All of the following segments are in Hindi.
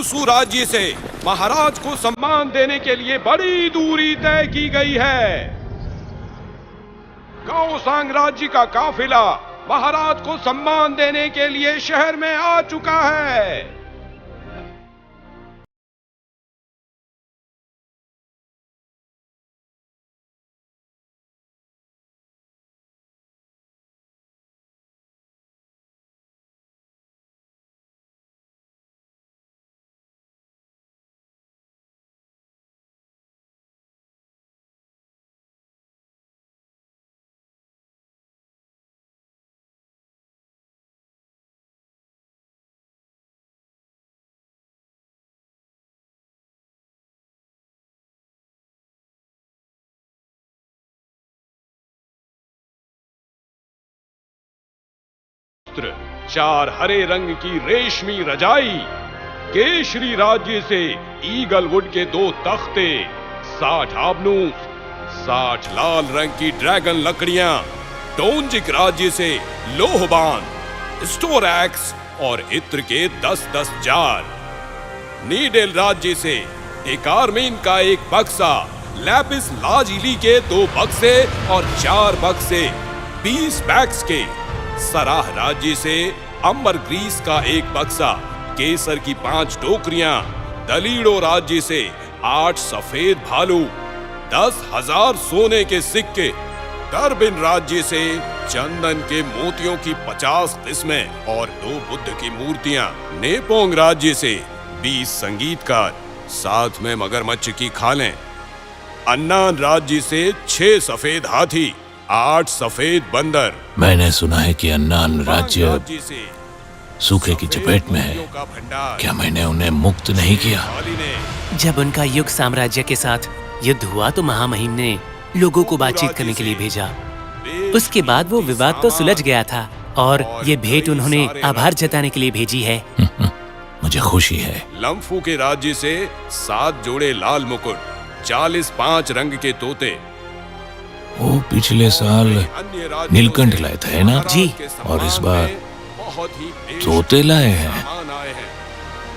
वुसु राज्य से महाराज को सम्मान देने के लिए बड़ी दूरी तय की गई है। गाओसांग राज्य का काफिला महाराज को सम्मान देने के लिए शहर में आ चुका है। चार हरे रंग की रेशमी रजाई, केशरी राज्य से ईगलवुड के 2 तख्ते, 60 आबनूस, 60 लाल रंग की ड्रैगन लकड़ियां, टोंजिक राज्य से लोहबान, स्टोरैक्स और इत्र के 10-10 जार, नीडेल राज्य से एकारमीन का 1 बक्सा, लैपिस लाजिली के 2 बक्से और 4 बक्से 20 बैग्स के, सराह राज्य से अंबर ग्रीस का 1 बक्सा, केसर की 5 टोकरियां, दलीडो राज्य से 8 सफेद भालू, 10,000 सोने के सिक्के, टर्बिन राज्य से चंदन के मोतियों की 50 किस्में और 2 बुद्ध की मूर्तियां, नेपोंग राज्य से 20 संगीतकार, साथ में मगरमच्छ की खालें, अन्नान राज्य से 6 सफेद हाथी, 8 सफेद बंदर। मैंने सुना है कि अन्नान राज्य सूखे की चपेट में है। क्या मैंने उन्हें मुक्त नहीं किया? जब उनका युग साम्राज्य के साथ युद्ध हुआ तो महामहिम ने लोगों को बातचीत करने के लिए भेजा। उसके बाद वो विवाद तो सुलझ गया था और ये भेंट उन्होंने आभार जताने के लिए भेजी है। मुझे खुशी है। लम्फू के राज्य से 7 जोड़े लाल मुकुट, 40 5 रंग के तोते। वो पिछले साल नीलकंठ लाए थे ना जी, और इस बार तोते लाए हैं।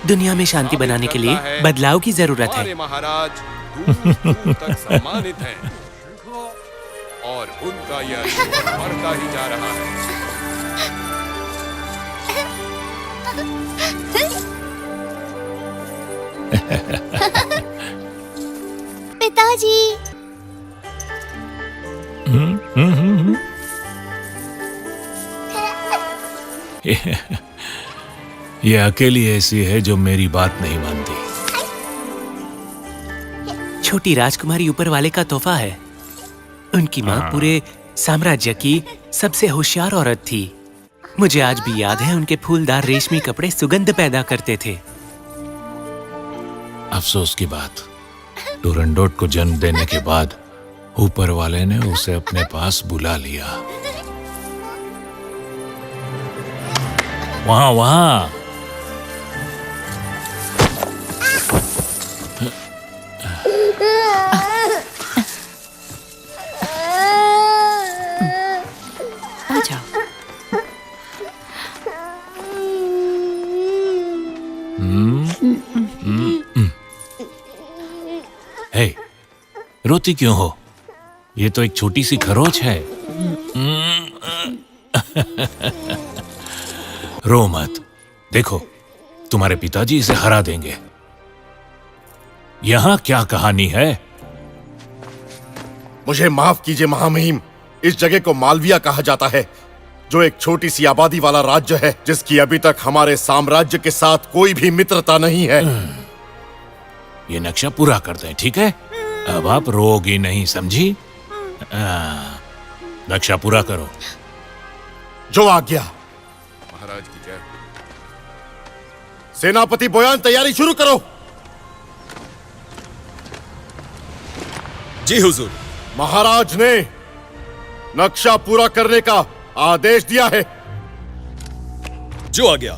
दुनिया में शांति बनाने के लिए बदलाव की जरूरत है। महाराज दूर तक सम्मानित हैं और उनका यह शोर बढ़ता ही जा रहा है। पिताजी। ये अकेली ऐसी है जो मेरी बात नहीं मानती। छोटी राजकुमारी ऊपर वाले का तोहफा है। उनकी माँ पूरे साम्राज्य की सबसे होशियार औरत थी। मुझे आज भी याद है उनके फूलदार रेशमी कपड़े सुगंध पैदा करते थे। अफसोस की बात, टूरंडोट को जन्म देने के बाद ऊपर वाले ने उसे अपने पास बुला लिया। वहां आ जाओ। हे, रोती क्यों हो? ये तो एक छोटी सी खरोच है। रो मत। देखो, तुम्हारे पिताजी इसे हरा देंगे। यहाँ क्या कहानी है? मुझे माफ कीजिए महामहिम, इस जगह को मालविया कहा जाता है, जो एक छोटी सी आबादी वाला राज्य है, जिसकी अभी तक हमारे साम्राज्य के साथ कोई भी मित्रता नहीं है। ये नक्शा पूरा कर दें, ठीक है? अब आप रोगी नहीं, समझी? नक्शा पूरा करो। जो आज्ञा। महाराज की जय। सेनापति बोयान, तैयारी शुरू करो। जी हुजूर। महाराज ने नक्शा पूरा करने का आदेश दिया है। जो आ गया।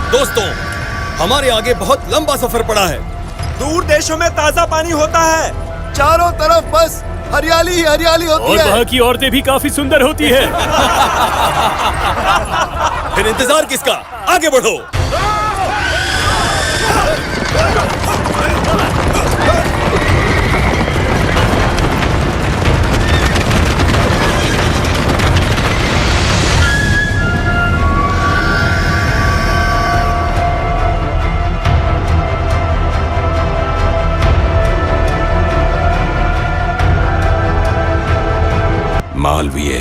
दोस्तों, हमारे आगे बहुत लंबा सफर पड़ा है। दूर देशों में ताजा पानी होता है। चारों तरफ बस हरियाली हरियाली होती और है। वहाँ की औरतें भी काफी सुंदर होती है। फिर इंतजार किसका, आगे बढ़ो। मालवीय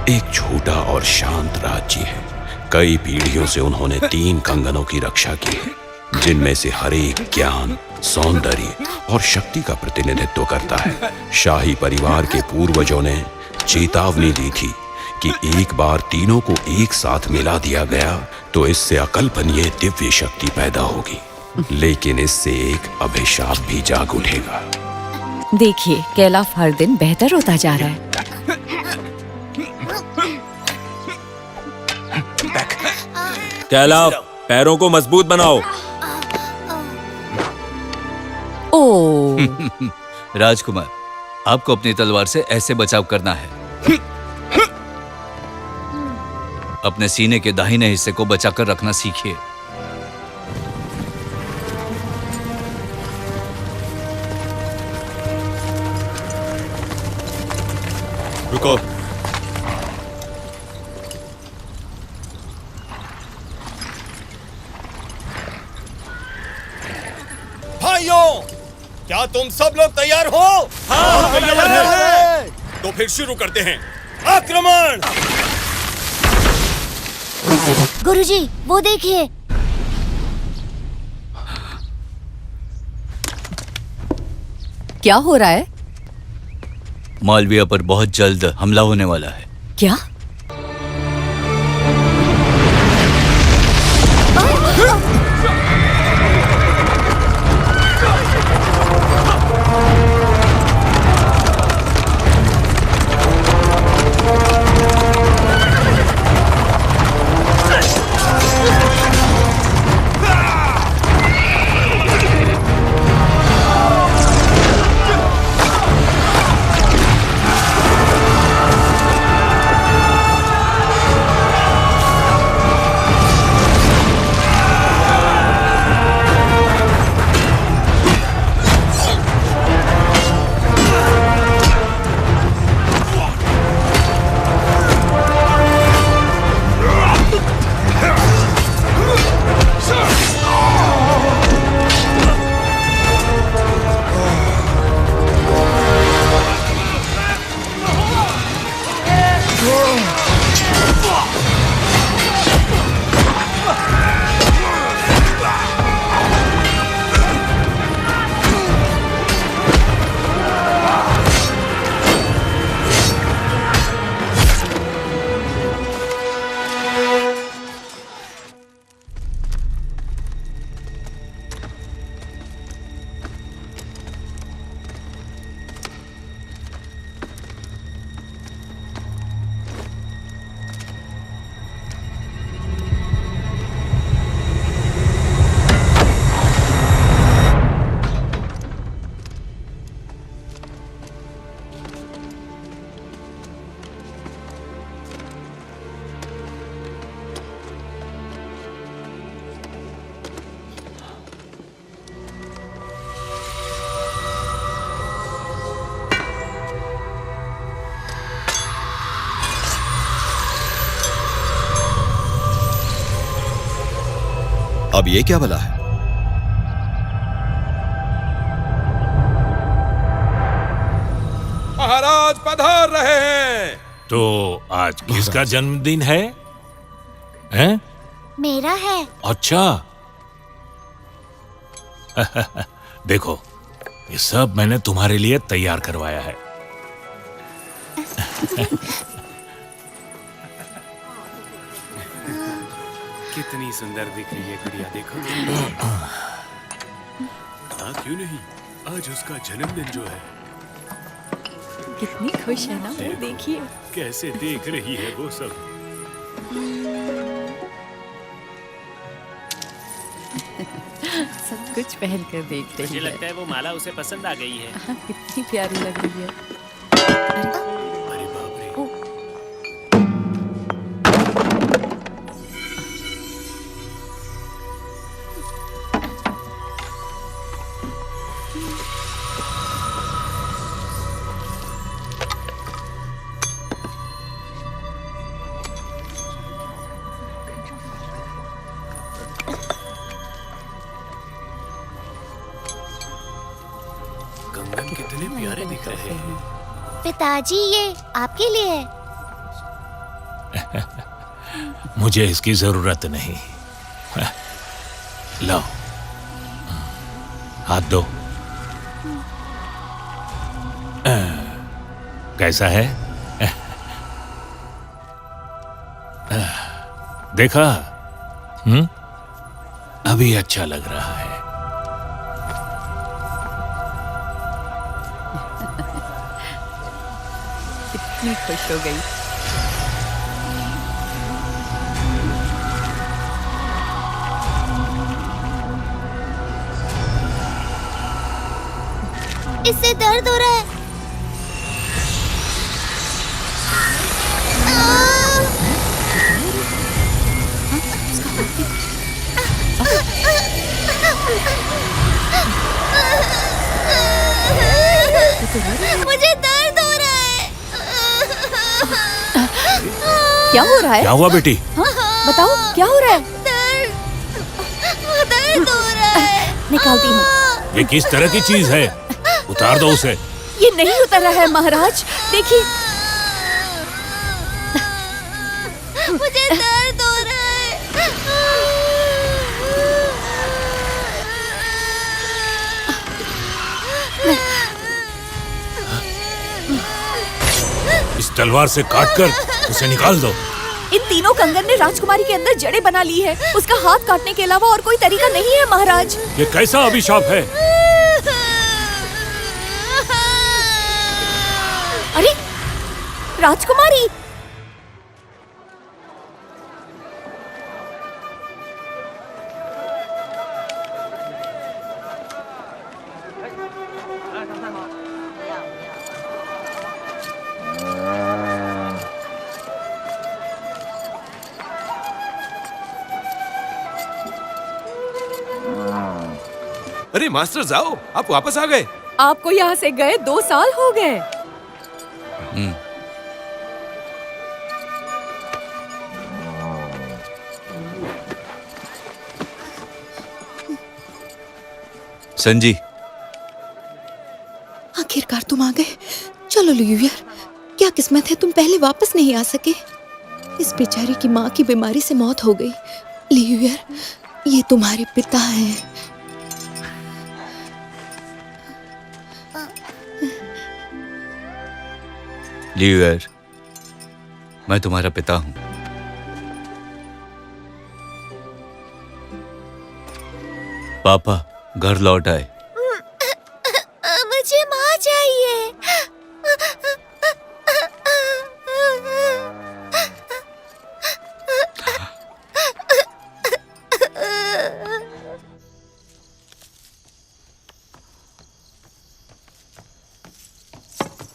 एक छोटा और शांत राज्य है। कई पीढ़ियों से उन्होंने 3 कंगनों की रक्षा की है, जिनमें से हर एक ज्ञान, सौंदर्य और शक्ति का प्रतिनिधित्व करता है। शाही परिवार के पूर्वजों ने चेतावनी दी थी कि एक बार तीनों को एक साथ मिला दिया गया तो इससे अकल्पनीय दिव्य शक्ति पैदा होगी, लेकिन इससे एक अभिशाप भी जाग उठेगा। देखिए, कैलाफ हर दिन बेहतर होता जा रहा है। कैलाफ, पैरों को मजबूत बनाओ। ओ, राजकुमार, आपको अपनी तलवार से ऐसे बचाव करना है। अपने सीने के दाहिने हिस्से को बचाकर रखना सीखिए। रुको। भाइयों, क्या तुम सब लोग तैयार हो? हाँ, तैयार है। तो फिर शुरू करते हैं। आक्रमण! गुरुजी, वो देखिए। क्या हो रहा है? मालविया पर बहुत जल्द हमला होने वाला है। क्या? अब ये क्या भला है? महाराज पधार रहे हैं। तो आज किसका जन्मदिन है? हैं? मेरा है। अच्छा। देखो, ये सब मैंने तुम्हारे लिए तैयार करवाया है। कितनी सुंदर दिख रही है गुड़िया, देखो। क्यों नहीं, आज उसका जन्मदिन जो है। कितनी खुश है ना वो, देखिए कैसे देख रही है वो सब। सब कुछ पहन कर देख रही मुझे है। लगता है वो माला उसे पसंद आ गई है। हाँ, कितनी प्यारी लग रही है। कंगन कितने प्यारे दिख रहे हैं। पिताजी ये आपके लिए है। मुझे इसकी जरूरत नहीं। लो, हाथ दो। कैसा है? देखा? अभी अच्छा लग रहा है। कितनी खुश हो गई। इससे दर्द हो रहा है। मुझे दर्द हो रहा है। क्या हो रहा है? क्या हुआ बेटी? हाँ? बताओ क्या हो रहा है? दर्द हो रहा है। निकालती हूँ। ये किस तरह की चीज है? उतार दो उसे। ये नहीं उतर रहा है महाराज, देखिए। मुझे दर्द हो रहा है। इस तलवार से काटकर उसे निकाल दो। इन तीनों कंगन ने राजकुमारी के अंदर जड़ें बना ली है। उसका हाथ काटने के अलावा और कोई तरीका नहीं है महाराज। ये कैसा अभिशाप है? अरे राजकुमारी! अरे मास्टर जाओ, आप वापस आ गए। आपको यहाँ से गए 2 साल हो गए। संजी, आखिरकार तुम आ गए। चलो लियूवियर, क्या किस्मत है तुम पहले वापस नहीं आ सके। इस बेचारी की माँ की बीमारी से मौत हो गई। लियूवियर, ये तुम्हारे पिता हैं। लियूवियर, मैं तुम्हारा पिता हूँ। पापा घर लौट आए। मुझे माँ चाहिए।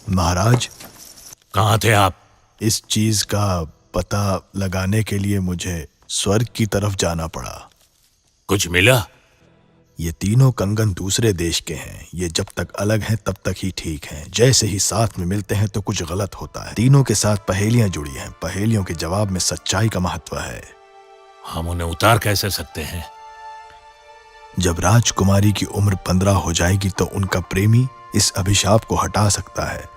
महाराज, कहाँ थे आप? इस चीज का पता लगाने के लिए मुझे स्वर्ग की तरफ जाना पड़ा। कुछ मिला? ये तीनों कंगन दूसरे देश के हैं। ये जब तक अलग हैं तब तक ही ठीक हैं। जैसे ही साथ में मिलते हैं तो कुछ गलत होता है। तीनों के साथ पहेलियां जुड़ी हैं। पहेलियों के जवाब में सच्चाई का महत्व है। हम उन्हें उतार कैसे सकते हैं? जब राजकुमारी की उम्र 15 हो जाएगी तो उनका प्रेमी इस अभिशाप को हटा सकता है।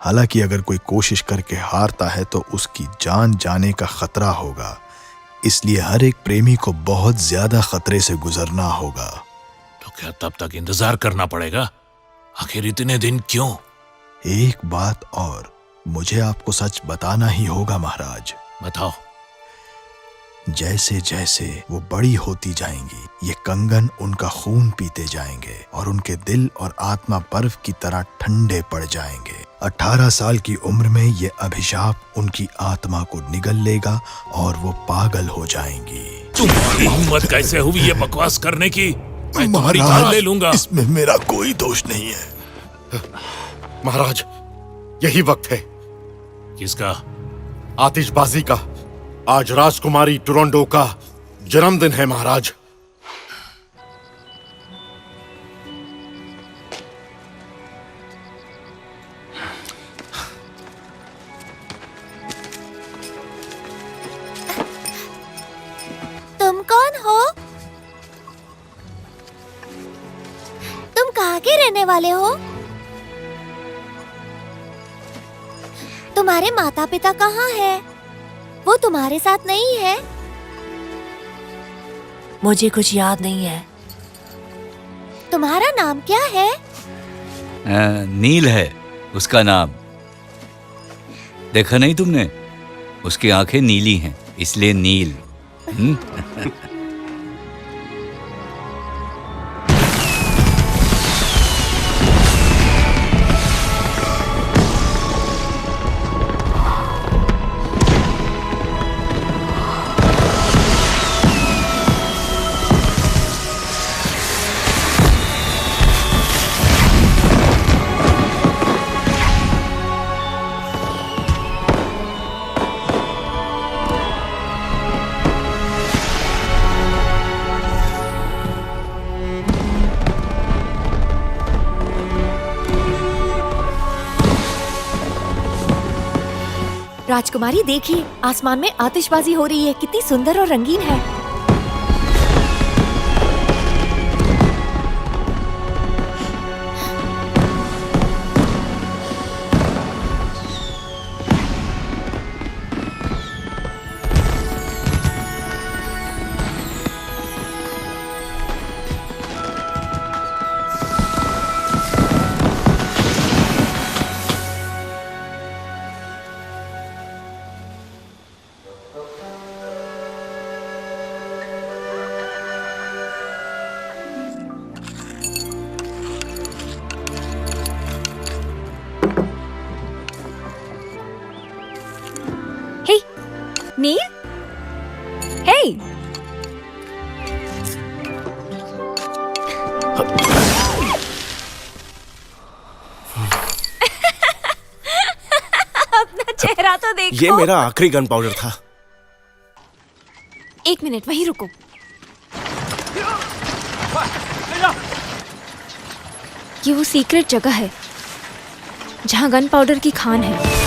हालांकि अगर कोई कोशिश करके हारता है तो उसकी जान जाने का खतरा होगा। इसलिए हर एक प्रेमी को बहुत ज्यादा खतरे से गुजरना होगा। तो क्या तब तक इंतजार करना पड़ेगा? आखिर इतने दिन क्यों? एक बात और, मुझे आपको सच बताना ही होगा महाराज। बताओ। जैसे जैसे वो बड़ी होती जाएंगी, ये कंगन उनका खून पीते जाएंगे और उनके दिल और आत्मा बर्फ की तरह ठंडे पड़ जाएंगे। 18 साल की उम्र में ये अभिशाप उनकी आत्मा को निगल लेगा और वो पागल हो जाएंगी। तुम्हारी हिम्मत कैसे हुई ये बकवास करने की? मैं तुम्हारी जान ले लूंगा। इसमें मेरा कोई दोष नहीं है। महाराज, यही वक्त है। किसका? आतिशबाजी का। आज राजकुमारी टुरंडो का जन्मदिन है महाराज। तुम कौन हो? तुम कहाँ के रहने वाले हो? तुम्हारे माता पिता कहाँ हैं? वो तुम्हारे साथ नहीं है? मुझे कुछ याद नहीं है। तुम्हारा नाम क्या है? नील है उसका नाम। देखा नहीं तुमने? उसकी आंखें नीली हैं, इसलिए नील। राजकुमारी देखिए, आसमान में आतिशबाजी हो रही है। कितनी सुंदर और रंगीन है। नील, हे, अपना चेहरा तो देखो। ये मेरा आखिरी गन पाउडर था। एक मिनट वहीं रुको। ये वो सीक्रेट जगह है जहाँ गन पाउडर की खान है।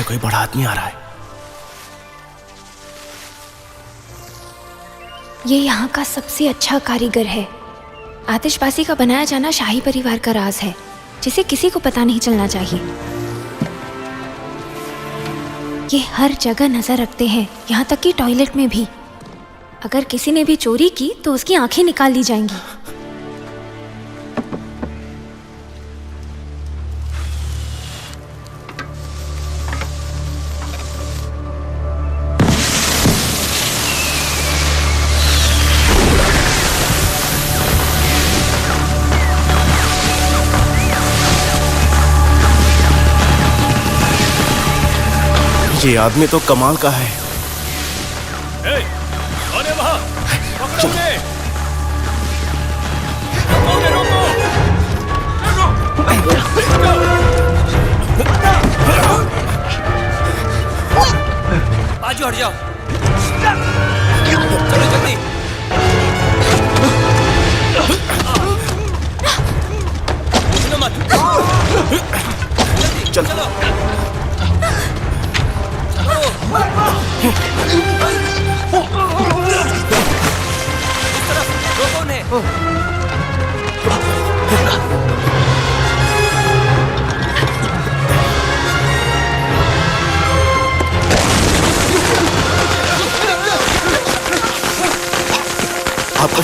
कोई बड़ा आदमी आ रहा है। ये यहाँ का सबसे अच्छा कारीगर है। आतिशबाजी का बनाया जाना शाही परिवार का राज है, जिसे किसी को पता नहीं चलना चाहिए। ये हर जगह नजर रखते हैं, यहाँ तक कि टॉयलेट में भी। अगर किसी ने भी चोरी की तो उसकी आंखें निकाल ली जाएंगी। ये आदमी तो कमाल का है। अरे वहाँ पकड़ो उन्हें। बाजू हट जाओ। चलो जल्दी। मत। जल्दी चलो। इस तरफ रोको उन्हें।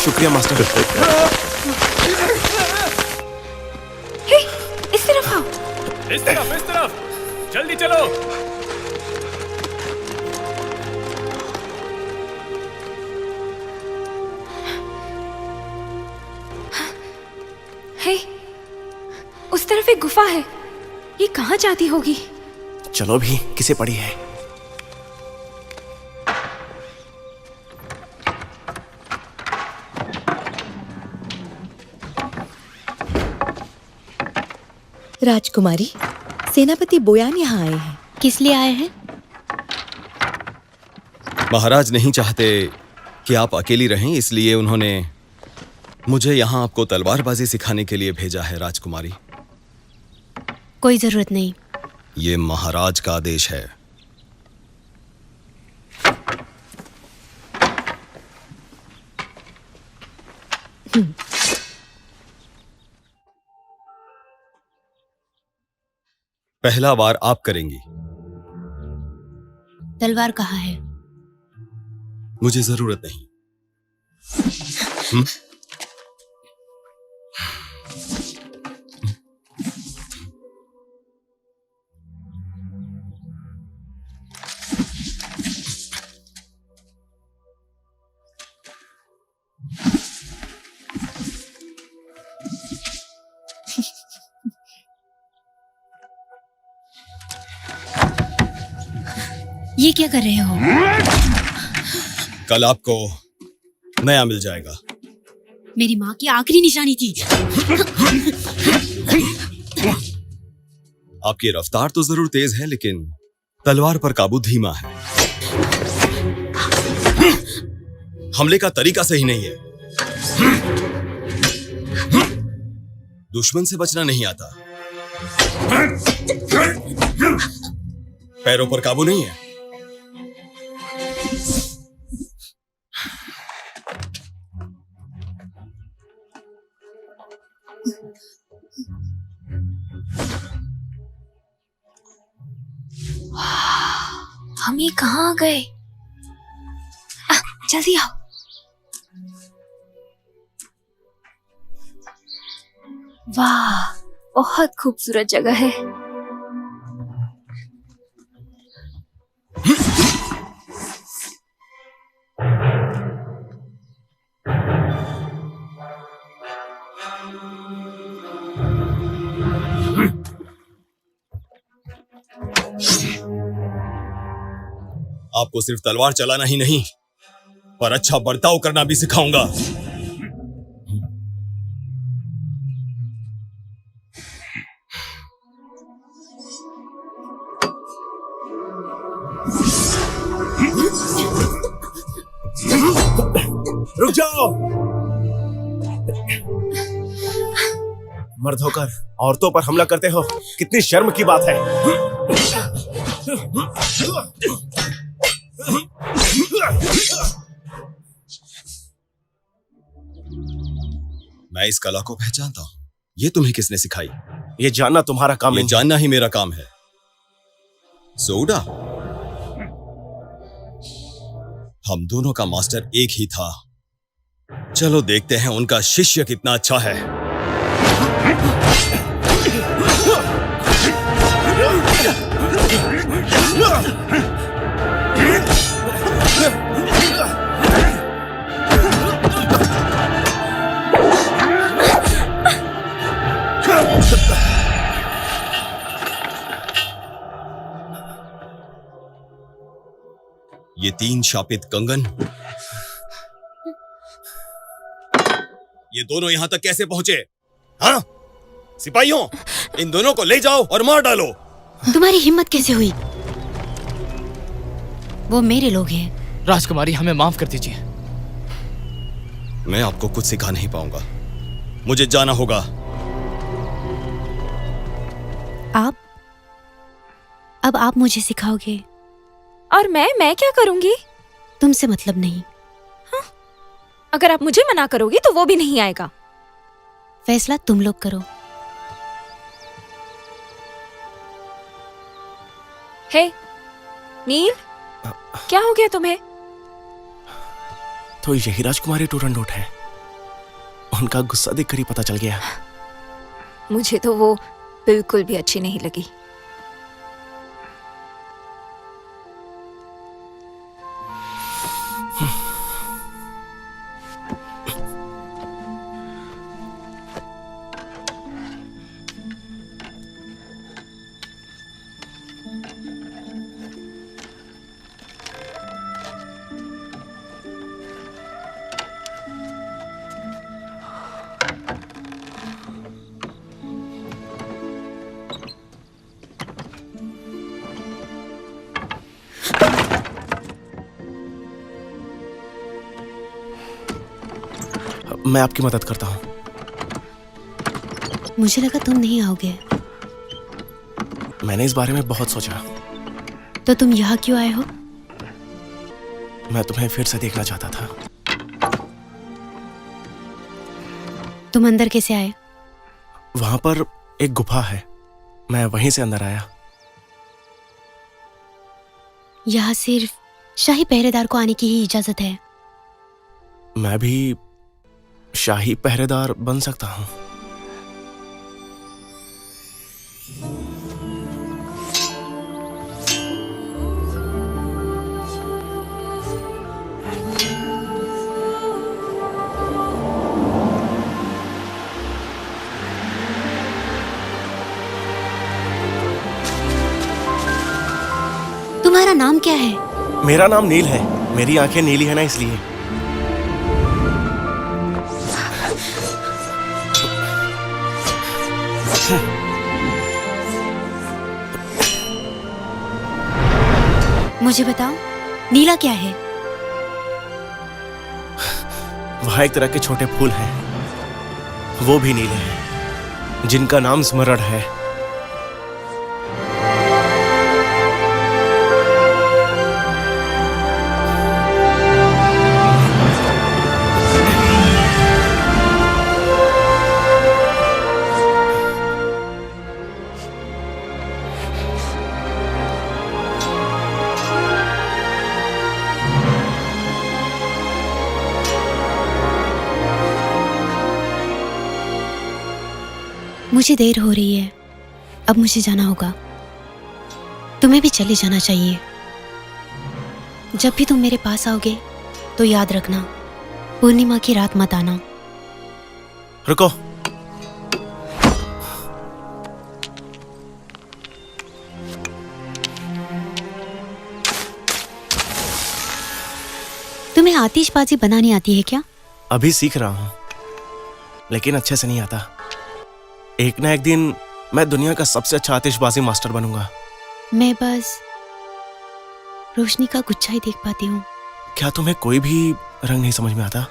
शुक्रिया मास्टर। हे, इस तरफ आओ। इस तरफ जल्दी चलो। हे, उस तरफ एक गुफा है। ये कहाँ जाती होगी? चलो भी, किसे पड़ी है? राजकुमारी, सेनापति बोयान यहाँ आए हैं। किस लिए आए हैं? महाराज नहीं चाहते कि आप अकेली रहें, इसलिए उन्होंने मुझे यहाँ आपको तलवारबाजी सिखाने के लिए भेजा है राजकुमारी। कोई जरूरत नहीं। ये महाराज का आदेश है। पहला वार आप करेंगी। तलवार कहाँ है? मुझे जरूरत नहीं। ये क्या कर रहे हो? कल आपको नया मिल जाएगा। मेरी माँ की आखिरी निशानी थी। आपकी रफ्तार तो जरूर तेज है, लेकिन तलवार पर काबू धीमा है। हमले का तरीका सही नहीं है। दुश्मन से बचना नहीं आता। पैरों पर काबू नहीं है। हम ये कहाँ आ गए? जल्दी आओ। वाह, बहुत खूबसूरत जगह है। आपको सिर्फ तलवार चलाना ही नहीं, पर अच्छा बर्ताव करना भी सिखाऊंगा। रुक जाओ। मर्द होकर औरतों पर हमला करते हो, कितनी शर्म की बात है। मैं इस कला को पहचानता हूं। ये तुम्हें किसने सिखाई? ये जानना तुम्हारा काम नहीं। जानना ही मेरा काम है। सोडा, हम दोनों का मास्टर एक ही था। चलो देखते हैं उनका शिष्य कितना अच्छा है। ये 3 शापित कंगन, ये दोनों यहां तक कैसे पहुंचे? हाँ? सिपाहियों, इन दोनों को ले जाओ और मार डालो। तुम्हारी हिम्मत कैसे हुई? वो मेरे लोग हैं। राजकुमारी, हमें माफ कर दीजिए। मैं आपको कुछ सिखा नहीं पाऊंगा। मुझे जाना होगा। अब आप मुझे सिखाओगे? और मैं क्या करूंगी? तुमसे मतलब नहीं। हाँ? अगर आप मुझे मना करोगी तो वो भी नहीं आएगा। फैसला तुम लोग करो। हे नील, क्या हो गया तुम्हें? तो यही राजकुमारी टूरंडोट है। उनका गुस्सा देखकर ही पता चल गया। मुझे तो वो बिल्कुल भी अच्छी नहीं लगी। मैं आपकी मदद करता हूँ। मुझे लगा तुम नहीं आओगे। मैंने इस बारे में बहुत सोचा। तो तुम यहाँ क्यों आए हो? मैं तुम्हें फिर से देखना चाहता था। तुम अंदर कैसे आए? वहां पर एक गुफा है, मैं वहीं से अंदर आया। यहाँ सिर्फ शाही पहरेदार को आने की ही इजाजत है। मैं भी शाही पहरेदार बन सकता हूँ। तुम्हारा नाम क्या है? मेरा नाम नील है। मेरी आंखें नीली है ना, इसलिए। मुझे बताओ, नीला क्या है? वहां एक तरह के छोटे फूल हैं, वो भी नीले हैं, जिनका नाम स्मरण है। मुझे देर हो रही है, अब मुझे जाना होगा। तुम्हें भी चले जाना चाहिए। जब भी तुम मेरे पास आओगे तो याद रखना, पूर्णिमा की रात मत आना। रुको। तुम्हें आतिशबाजी बनानी आती है क्या? अभी सीख रहा हूं, लेकिन अच्छे से नहीं आता। एक ना एक दिन मैं दुनिया का सबसे अच्छा आतिशबाजी मास्टर बनूंगा। मैं बस रोशनी का गुच्छा ही देख पाती हूँ। क्या तुम्हें कोई भी रंग नहीं समझ में आता?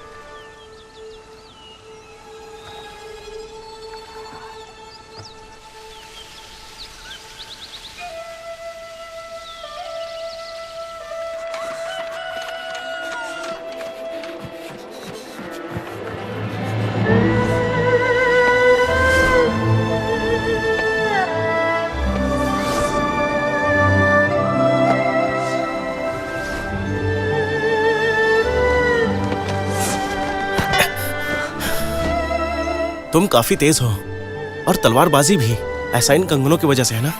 तुम काफी तेज हो, और तलवारबाजी भी। ऐसा इन कंगनों की वजह से है ना?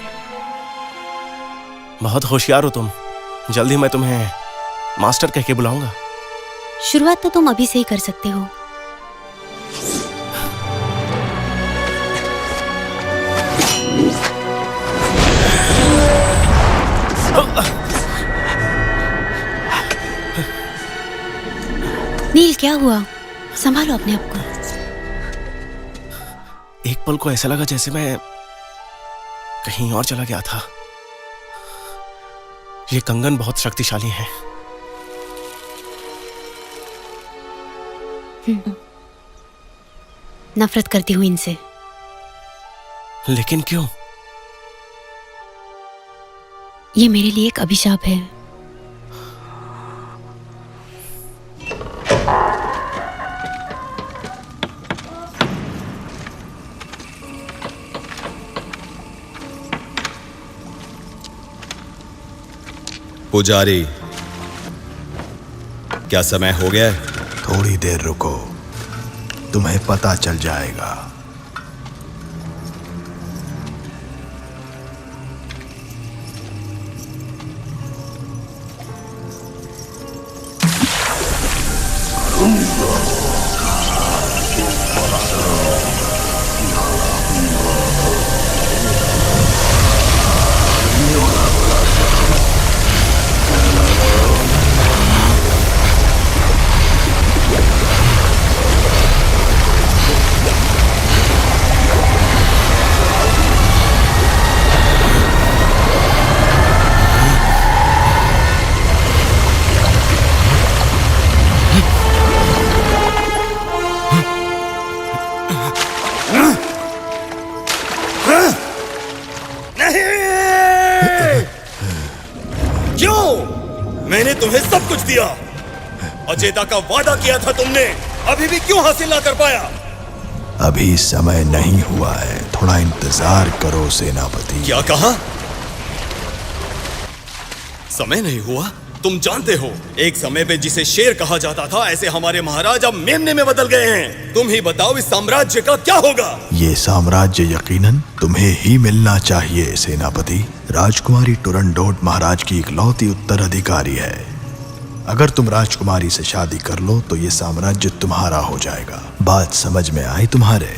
बहुत होशियार हो तुम। जल्दी मैं तुम्हें मास्टर कह के बुलाऊंगा। शुरुआत तो तुम अभी से ही कर सकते हो। नील, क्या हुआ? संभालो अपने आप को। एक पल को ऐसा लगा जैसे मैं कहीं और चला गया था। ये कंगन बहुत शक्तिशाली है। नफरत करती हूँ इनसे। लेकिन क्यों? ये मेरे लिए एक अभिशाप है। पुजारी, क्या समय हो गया है? थोड़ी देर रुको। तुम्हें पता चल जाएगा। मैंने तुम्हें सब कुछ दिया। अजेता का वादा किया था तुमने, अभी भी क्यों हासिल ना कर पाया? अभी समय नहीं हुआ है, थोड़ा इंतजार करो सेनापति। क्या कहा? समय नहीं हुआ? तुम जानते हो, एक समय पे जिसे शेर कहा जाता था, ऐसे हमारे महाराज अब मेमने में बदल गए हैं। तुम ही बताओ इस साम्राज्य का क्या होगा? ये साम्राज्य यकीनन तुम्हें ही मिलना चाहिए सेनापति। राजकुमारी टुरनडोट महाराज की इकलौती उत्तराधिकारी है। अगर तुम राजकुमारी से शादी कर लो तो ये साम्राज्य तुम्हारा हो जाएगा। बात समझ में आई तुम्हारे?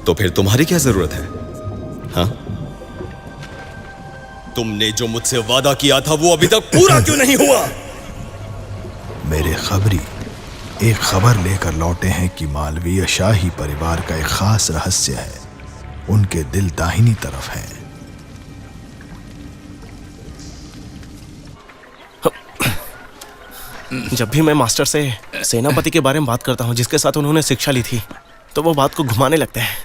तो फिर तुम्हारी क्या जरूरत है? हाँ? तुमने जो मुझसे वादा किया था वो अभी तक पूरा क्यों नहीं हुआ? मेरे खबरी एक खबर लेकर लौटे हैं कि मालवीय शाही परिवार का एक खास रहस्य है। उनके दिल दाहिनी तरफ हैं। जब भी मैं मास्टर से सेनापति के बारे में बात करता हूँ जिसके साथ उन्होंने शिक्षा ली थी, तो वो बात को घुमाने लगते हैं।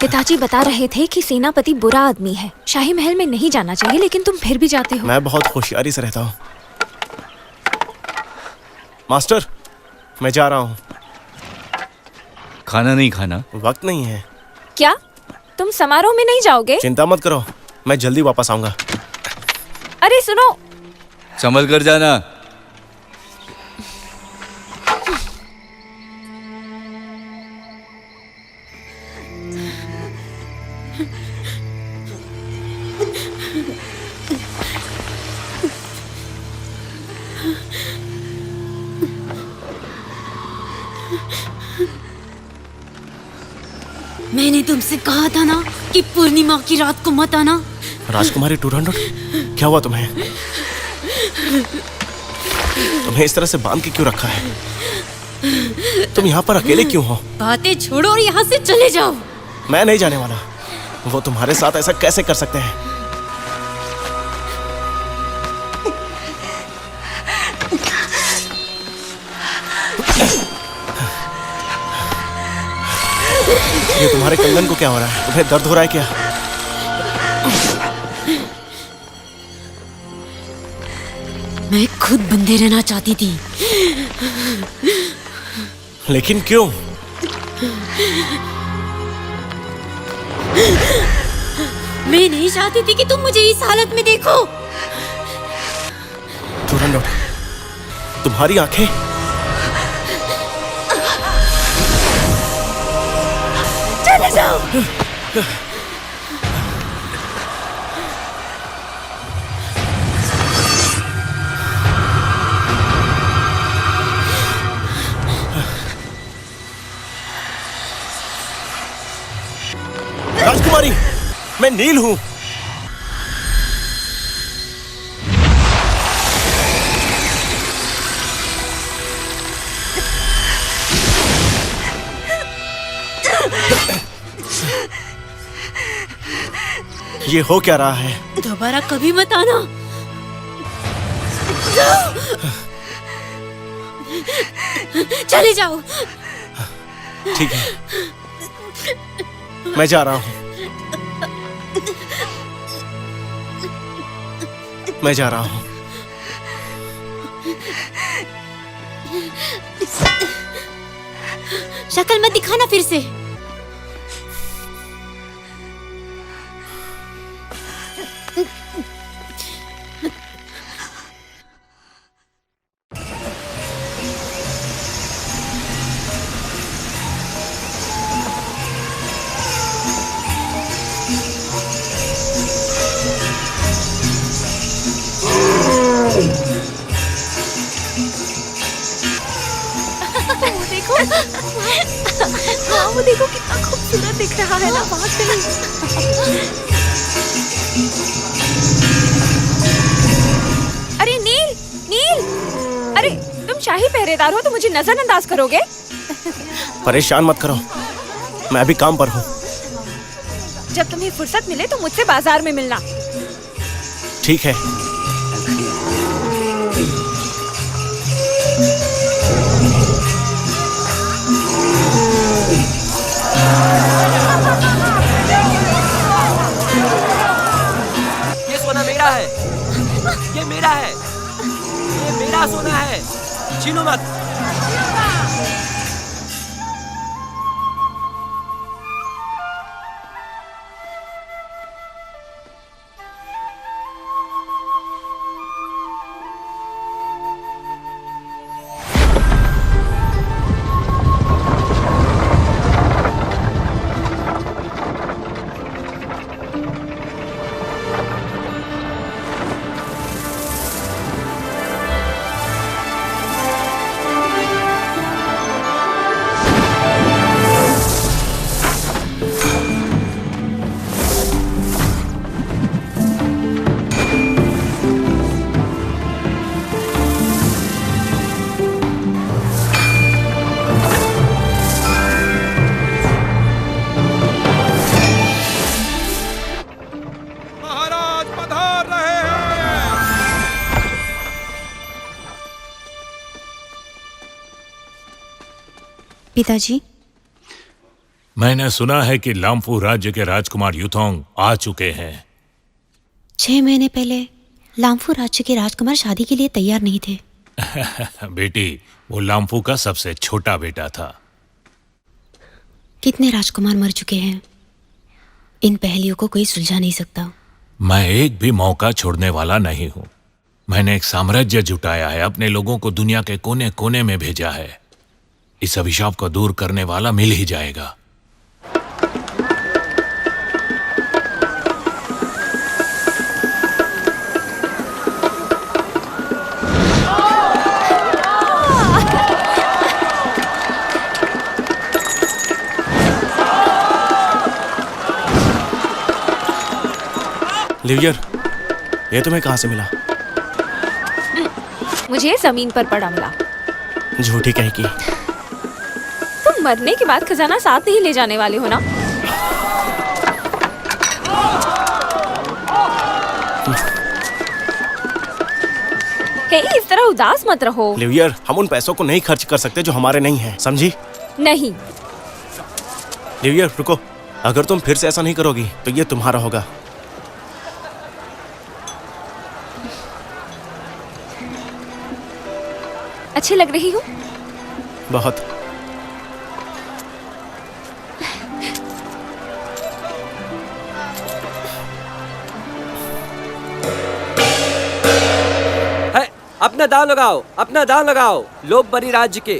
पिताजी बता रहे थे कि सेनापति बुरा आदमी है, शाही महल में नहीं जाना चाहिए, लेकिन तुम फिर भी जाते हो। मैं बहुत होशियारी से रहता हूँ। मास्टर, मैं जा रहा हूँ। खाना नहीं खाना? वक्त नहीं है। क्या तुम समारोह में नहीं जाओगे? चिंता मत करो, मैं जल्दी वापस आऊंगा। अरे सुनो, संभल कर जाना। मैंने तुमसे कहा था ना कि पूर्णिमा की रात को मत आना। राजकुमारी टुरनडोट, क्या हुआ तुम्हें? तुम्हें इस तरह से बांध के क्यों रखा है? तुम यहाँ पर अकेले क्यों हो? बातें छोड़ो और यहाँ से चले जाओ। मैं नहीं जाने वाला। वो तुम्हारे साथ ऐसा कैसे कर सकते हैं? ये तुम्हारे कंगन को क्या हो रहा है? तुम्हें दर्द हो रहा है क्या? मैं खुद बंधे रहना चाहती थी। लेकिन क्यों? मैं नहीं चाहती थी कि तुम मुझे इस हालत में देखो। टुरनडोट, तुम्हारी आंखें चले जाओ। राजकुमारी, मैं नील हूं। ये हो क्या रहा है? दोबारा कभी मत आना। चले जाओ। ठीक है, मैं जा रहा हूं। मैं जा रहा हूं। शक्ल मत दिखाना फिर से। वो देखो हाँ वो देखो कितना खूबसूरत दिख रहा है ना बात नहीं। अरे नील नील अरे तुम शाही पहरेदार हो तो मुझे नजरअंदाज करोगे? परेशान मत करो, मैं अभी काम पर हूँ। जब तुम्हें फुर्सत मिले तो मुझसे बाजार में मिलना। ठीक है। ये सोना मेरा है, ये मेरा है, ये मेरा सोना है, छीनो मत। पिताजी, मैंने सुना है कि लाम्फू राज्य के राजकुमार युथोंग आ चुके हैं। 6 महीने पहले लाम्फू राज्य के राजकुमार शादी के लिए तैयार नहीं थे। बेटी, वो लाम्फू का सबसे छोटा बेटा था। कितने राजकुमार मर चुके हैं, इन पहेलियों को कोई सुलझा नहीं सकता। मैं एक भी मौका छोड़ने वाला नहीं हूँ। मैंने एक साम्राज्य जुटाया है, अपने लोगों को दुनिया के कोने कोने में भेजा है। इस अभिशाप को दूर करने वाला मिल ही जाएगा। लिवियर, ये तुम्हें कहाँ से मिला? मुझे जमीन पर पड़ा मिला। झूठी कहेगी। तुम मरने के बाद खजाना साथ नहीं ले जाने वाले हो ना? हे, इस तरह उदास मत रहो। लिवियर, हम उन पैसों को नहीं खर्च कर सकते जो हमारे नहीं हैं, समझी? नहीं। लिवियर, रुको। अगर तुम फिर से ऐसा नहीं करोगी तो ये तुम्हारा होगा। अच्छी लग रही हूँ? बहुत। अपना दांव लगाओ, अपना दांव लगाओ। लोग बरी राज्य के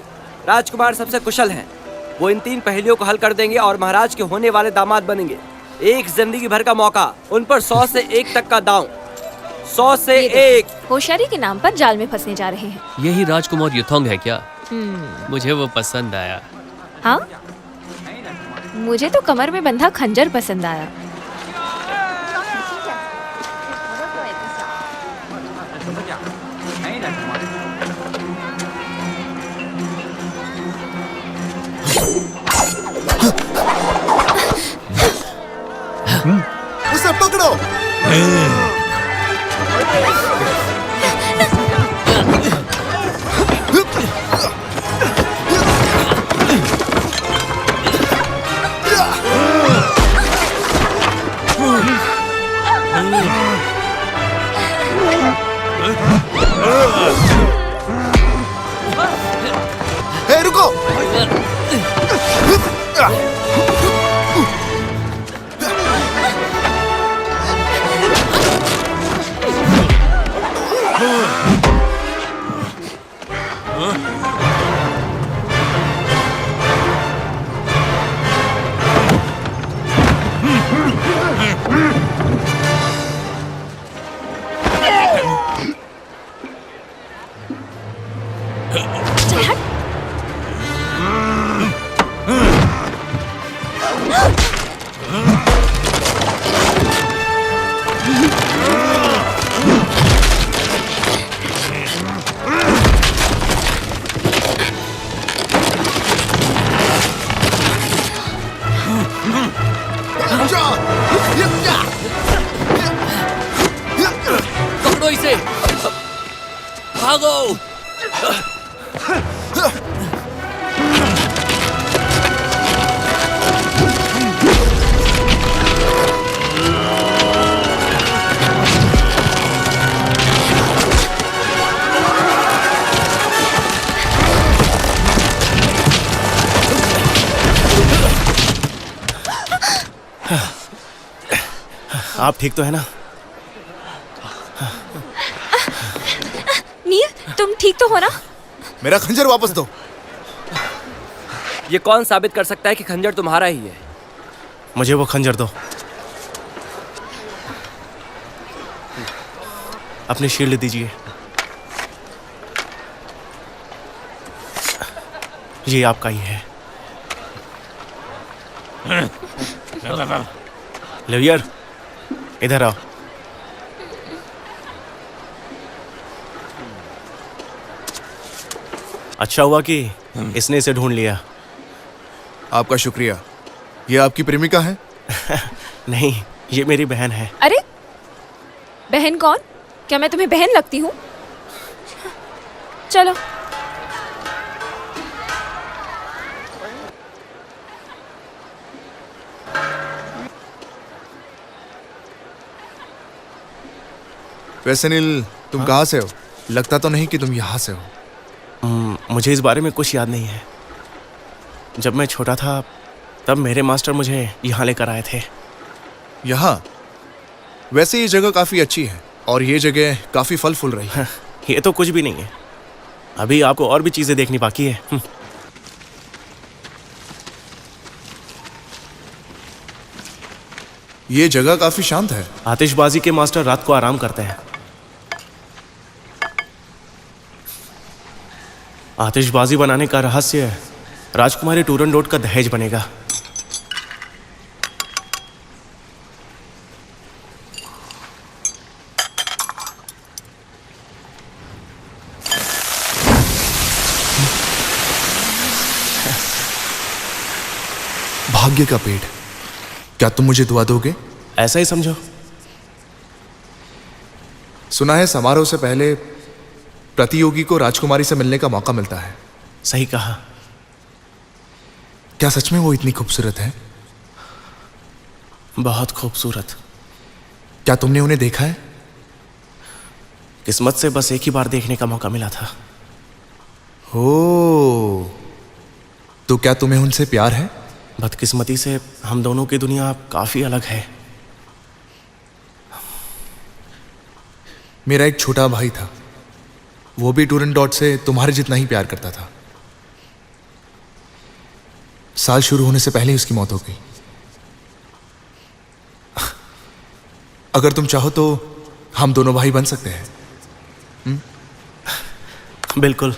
राजकुमार सबसे कुशल हैं। वो इन 3 पहेलियों को हल कर देंगे और महाराज के होने वाले दामाद बनेंगे। एक जिंदगी भर का मौका, उन पर 100 से 1 तक का दांव। 100 से 1। होशियारी के नाम पर जाल में फंसने जा रहे हैं। यही राजकुमार युथोंग है क्या? मुझे वो पसंद आया। हाँ, मुझे तो कमर में बंधा खंजर पसंद आया। उसे पकड़ो। हे, रुको। पकड़ो इसे, भागो। आप ठीक तो है ना? नील, तुम ठीक तो हो ना? मेरा खंजर वापस दो। ये कौन साबित कर सकता है कि खंजर तुम्हारा ही है? मुझे वो खंजर दो। अपनी शील्ड दीजिए। ये आपका ही है। लिवियर, इधर आओ। अच्छा हुआ कि इसने इसे ढूंढ लिया। आपका शुक्रिया। ये आपकी प्रेमिका है? नहीं, ये मेरी बहन है। अरे बहन कौन? क्या मैं तुम्हें बहन लगती हूँ? चलो। वैसे नील, तुम कहाँ से हो? लगता तो नहीं कि तुम यहाँ से हो। मुझे इस बारे में कुछ याद नहीं है। जब मैं छोटा था तब मेरे मास्टर मुझे यहाँ लेकर आए थे। यहाँ? वैसे ये जगह काफी अच्छी है और ये जगह काफी फल फूल रही है। ये तो कुछ भी नहीं है। अभी आपको और भी चीजें देखनी बाकी है। ये जगह काफी शांत है। आतिशबाजी के मास्टर रात को आराम करते हैं। आतिशबाजी बनाने का रहस्य राजकुमारी टूरनडोट का दहेज बनेगा। भाग्य का पेड़। क्या तुम मुझे दुआ दोगे? ऐसा ही समझो। सुना है समारोह से पहले प्रतियोगी को राजकुमारी से मिलने का मौका मिलता है। सही कहा। क्या सच में वो इतनी खूबसूरत है? बहुत खूबसूरत। क्या तुमने उन्हें देखा है? किस्मत से बस एक ही बार देखने का मौका मिला था। हो, तो क्या तुम्हें उनसे प्यार है? बदकिस्मती से हम दोनों की दुनिया काफी अलग है। मेरा एक छोटा भाई था। वो भी टूरनडोट से तुम्हारे जितना ही प्यार करता था। साल शुरू होने से पहले ही उसकी मौत हो गई। अगर तुम चाहो तो हम दोनों भाई बन सकते हैं। बिल्कुल।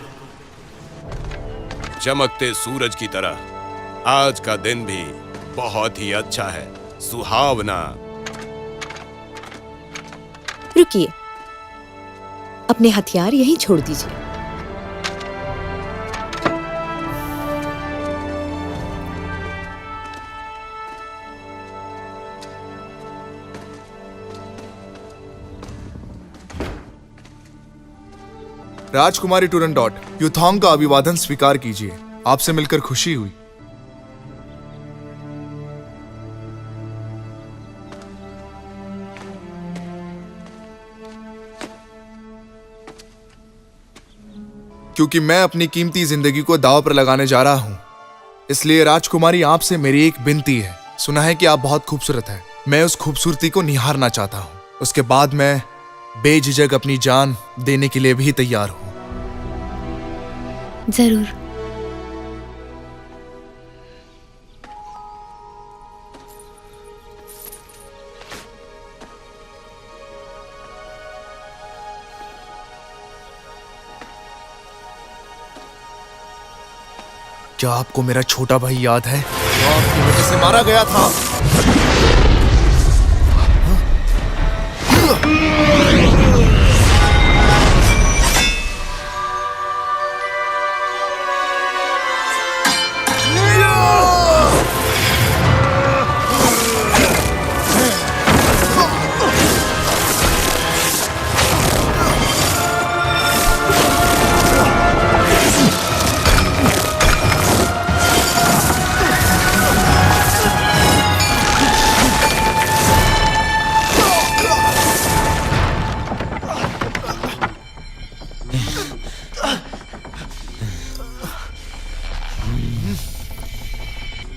चमकते सूरज की तरह आज का दिन भी बहुत ही अच्छा है, सुहावना। रुकिए, अपने हथियार यहीं छोड़ दीजिए। राजकुमारी टूरनडोट, युथोंग का अभिवादन स्वीकार कीजिए। आपसे मिलकर खुशी हुई। क्योंकि मैं अपनी कीमती जिंदगी को दांव पर लगाने जा रहा हूं, इसलिए राजकुमारी आपसे मेरी एक विनती है। सुना है कि आप बहुत खूबसूरत हैं। मैं उस खूबसूरती को निहारना चाहता हूं। उसके बाद मैं बेझिझक अपनी जान देने के लिए भी तैयार हूं। जरूर। क्या आपको मेरा छोटा भाई याद है? वो आपकी वजह से मारा गया था।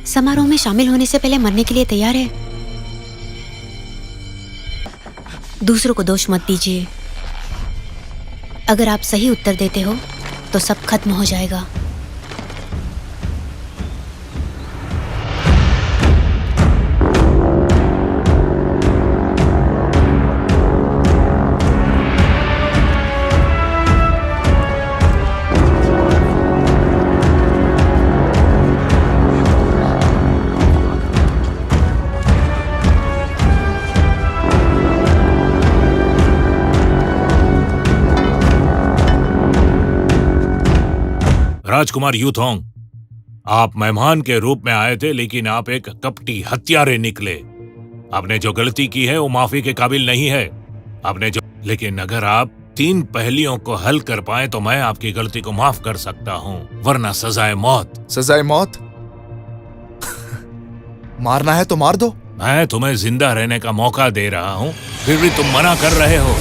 समारोह में शामिल होने से पहले मरने के लिए तैयार है? दूसरों को दोष मत दीजिए। अगर आप सही उत्तर देते हो तो सब खत्म हो जाएगा। राजकुमार यूथोंग, आप मेहमान के रूप में आए थे, लेकिन आप एक कपटी हत्यारे निकले। आपने जो गलती की है वो माफी के काबिल नहीं है। लेकिन अगर आप 3 पहेलियों को हल कर पाए तो मैं आपकी गलती को माफ कर सकता हूँ, वरना सजाए मौत। सजाए मौत? मारना है तो मार दो। मैं तुम्हें जिंदा रहने का मौका दे रहा हूँ, फिर भी तुम मना कर रहे हो।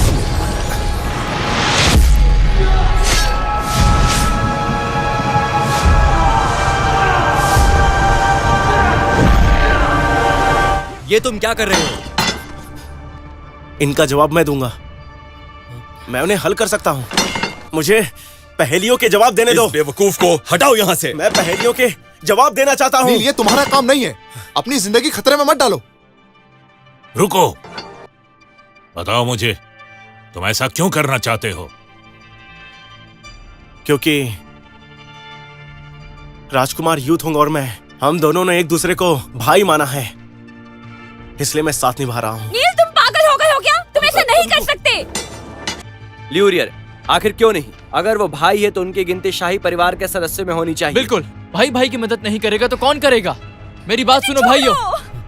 ये तुम क्या कर रहे हो? इनका जवाब मैं दूंगा। मैं उन्हें हल कर सकता हूँ। मुझे पहेलियों के जवाब देने दो। इस बेवकूफ को हटाओ यहाँ से। मैं पहेलियों के जवाब देना चाहता हूँ। ये तुम्हारा काम नहीं है। अपनी जिंदगी खतरे में मत डालो। रुको, बताओ मुझे, तुम ऐसा क्यों करना चाहते हो? क्योंकि राजकुमार यूथोंग और मैं, हम दोनों ने एक दूसरे को भाई माना है, इसलिए मैं साथ निभा रहा हूँ। नील, तुम पागल हो गए हो क्या? तुम ऐसा नहीं कर सकते। ल्यूरियर, आखिर क्यों नहीं? अगर वो भाई है तो उनकी गिनती शाही परिवार के सदस्यों में होनी चाहिए। बिल्कुल, भाई भाई की मदद नहीं करेगा तो कौन करेगा? मेरी बात सुनो भाइयों,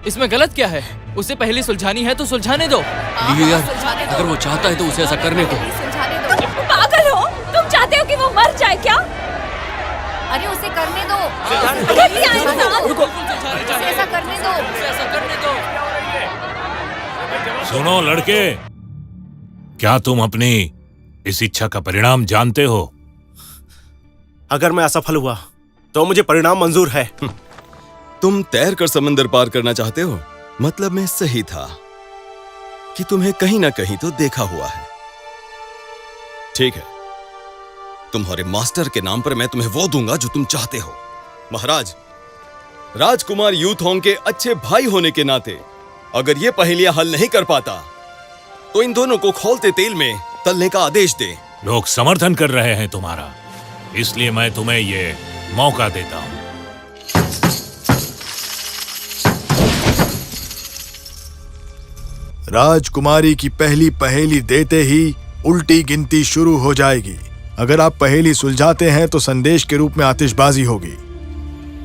इसमें गलत क्या है? उसे पहले सुलझानी है तो सुलझाने दो। ल्यूरियर, अगर वो चाहता है तो उसे ऐसा करने दो। पागल हो? तुम चाहते हो कि वो मर जाए क्या? अरे उसे करने दो। उसे ऐसा करने दो। सुनो लड़के, क्या तुम अपनी इस इच्छा का परिणाम जानते हो? अगर मैं असफल हुआ तो मुझे परिणाम मंजूर है। तुम तैर कर समंदर पार करना चाहते हो? मतलब मैं सही था कि तुम्हें कहीं ना कहीं तो देखा हुआ है। ठीक है, तुम्हारे मास्टर के नाम पर मैं तुम्हें वो दूंगा जो तुम चाहते हो। महाराज, राजकुमार यूथोंग के अच्छे भाई होने के नाते अगर ये पहेलियां हल नहीं कर पाता तो इन दोनों को खौलते तेल में तलने का आदेश दे। लोग समर्थन कर रहे हैं तुम्हारा, इसलिए मैं तुम्हें ये मौका देता हूं। राजकुमारी की पहली पहेली देते ही उल्टी गिनती शुरू हो जाएगी। अगर आप पहेली सुलझाते हैं तो संदेश के रूप में आतिशबाजी होगी।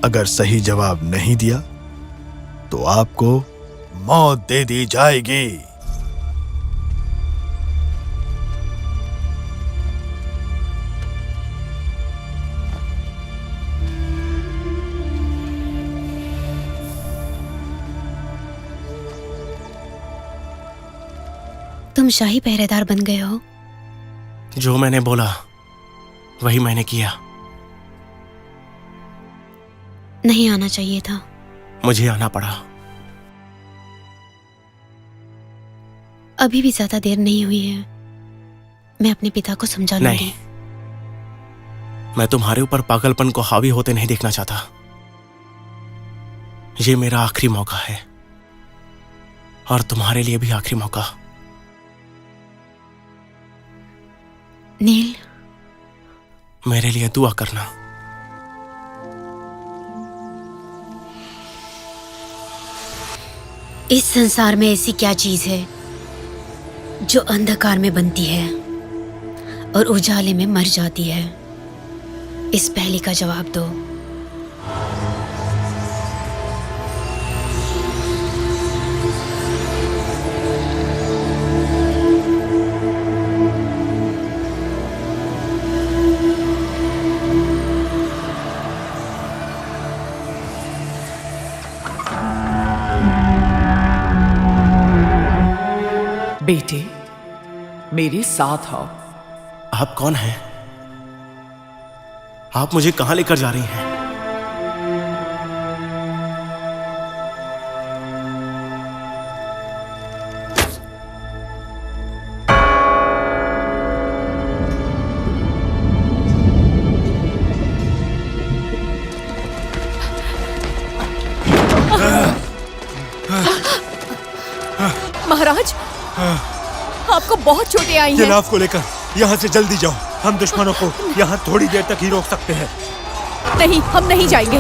अगर सही जवाब नहीं दिया तो आपको मौत दे दी जाएगी। तुम शाही पहरेदार बन गए हो। जो मैंने बोला वही मैंने किया। नहीं आना चाहिए था। मुझे आना पड़ा। अभी भी ज्यादा देर नहीं हुई है। मैं अपने पिता को समझा लूंगी। नहीं, मैं तुम्हारे ऊपर पागलपन को हावी होते नहीं देखना चाहता। ये मेरा आखिरी मौका है और तुम्हारे लिए भी आखिरी मौका। नील, मेरे लिए दुआ करना। इस संसार में ऐसी क्या चीज है जो अंधकार में बनती है और उजाले में मर जाती है? इस पहली का जवाब दो। बेटे, मेरे साथ आओ। आप कौन हैं? आप मुझे कहां लेकर जा रही हैं? महाराज, आपको बहुत चोटें आई हैं। गिलाफ को लेकर यहाँ से जल्दी जाओ। हम दुश्मनों को यहाँ थोड़ी देर तक ही रोक सकते हैं। नहीं, हम नहीं जाएंगे।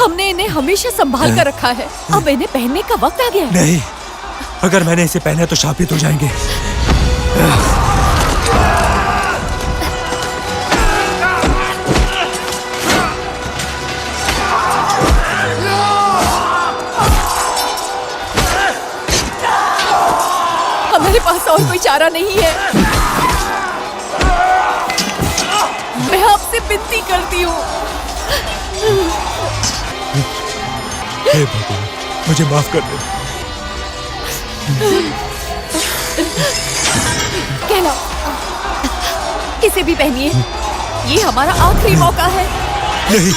हमने इन्हें हमेशा संभाल कर रखा है, अब इन्हें पहनने का वक्त आ गया है। नहीं, अगर मैंने इसे पहना तो शापित हो जाएंगे। हमारे पास और कोई चारा नहीं है। मैं आपसे विनती करती हूँ। हे भगवान, मुझे माफ कर दो। कहलाओ, इसे भी पहनिए। ये हमारा आखिरी मौका है। नहीं।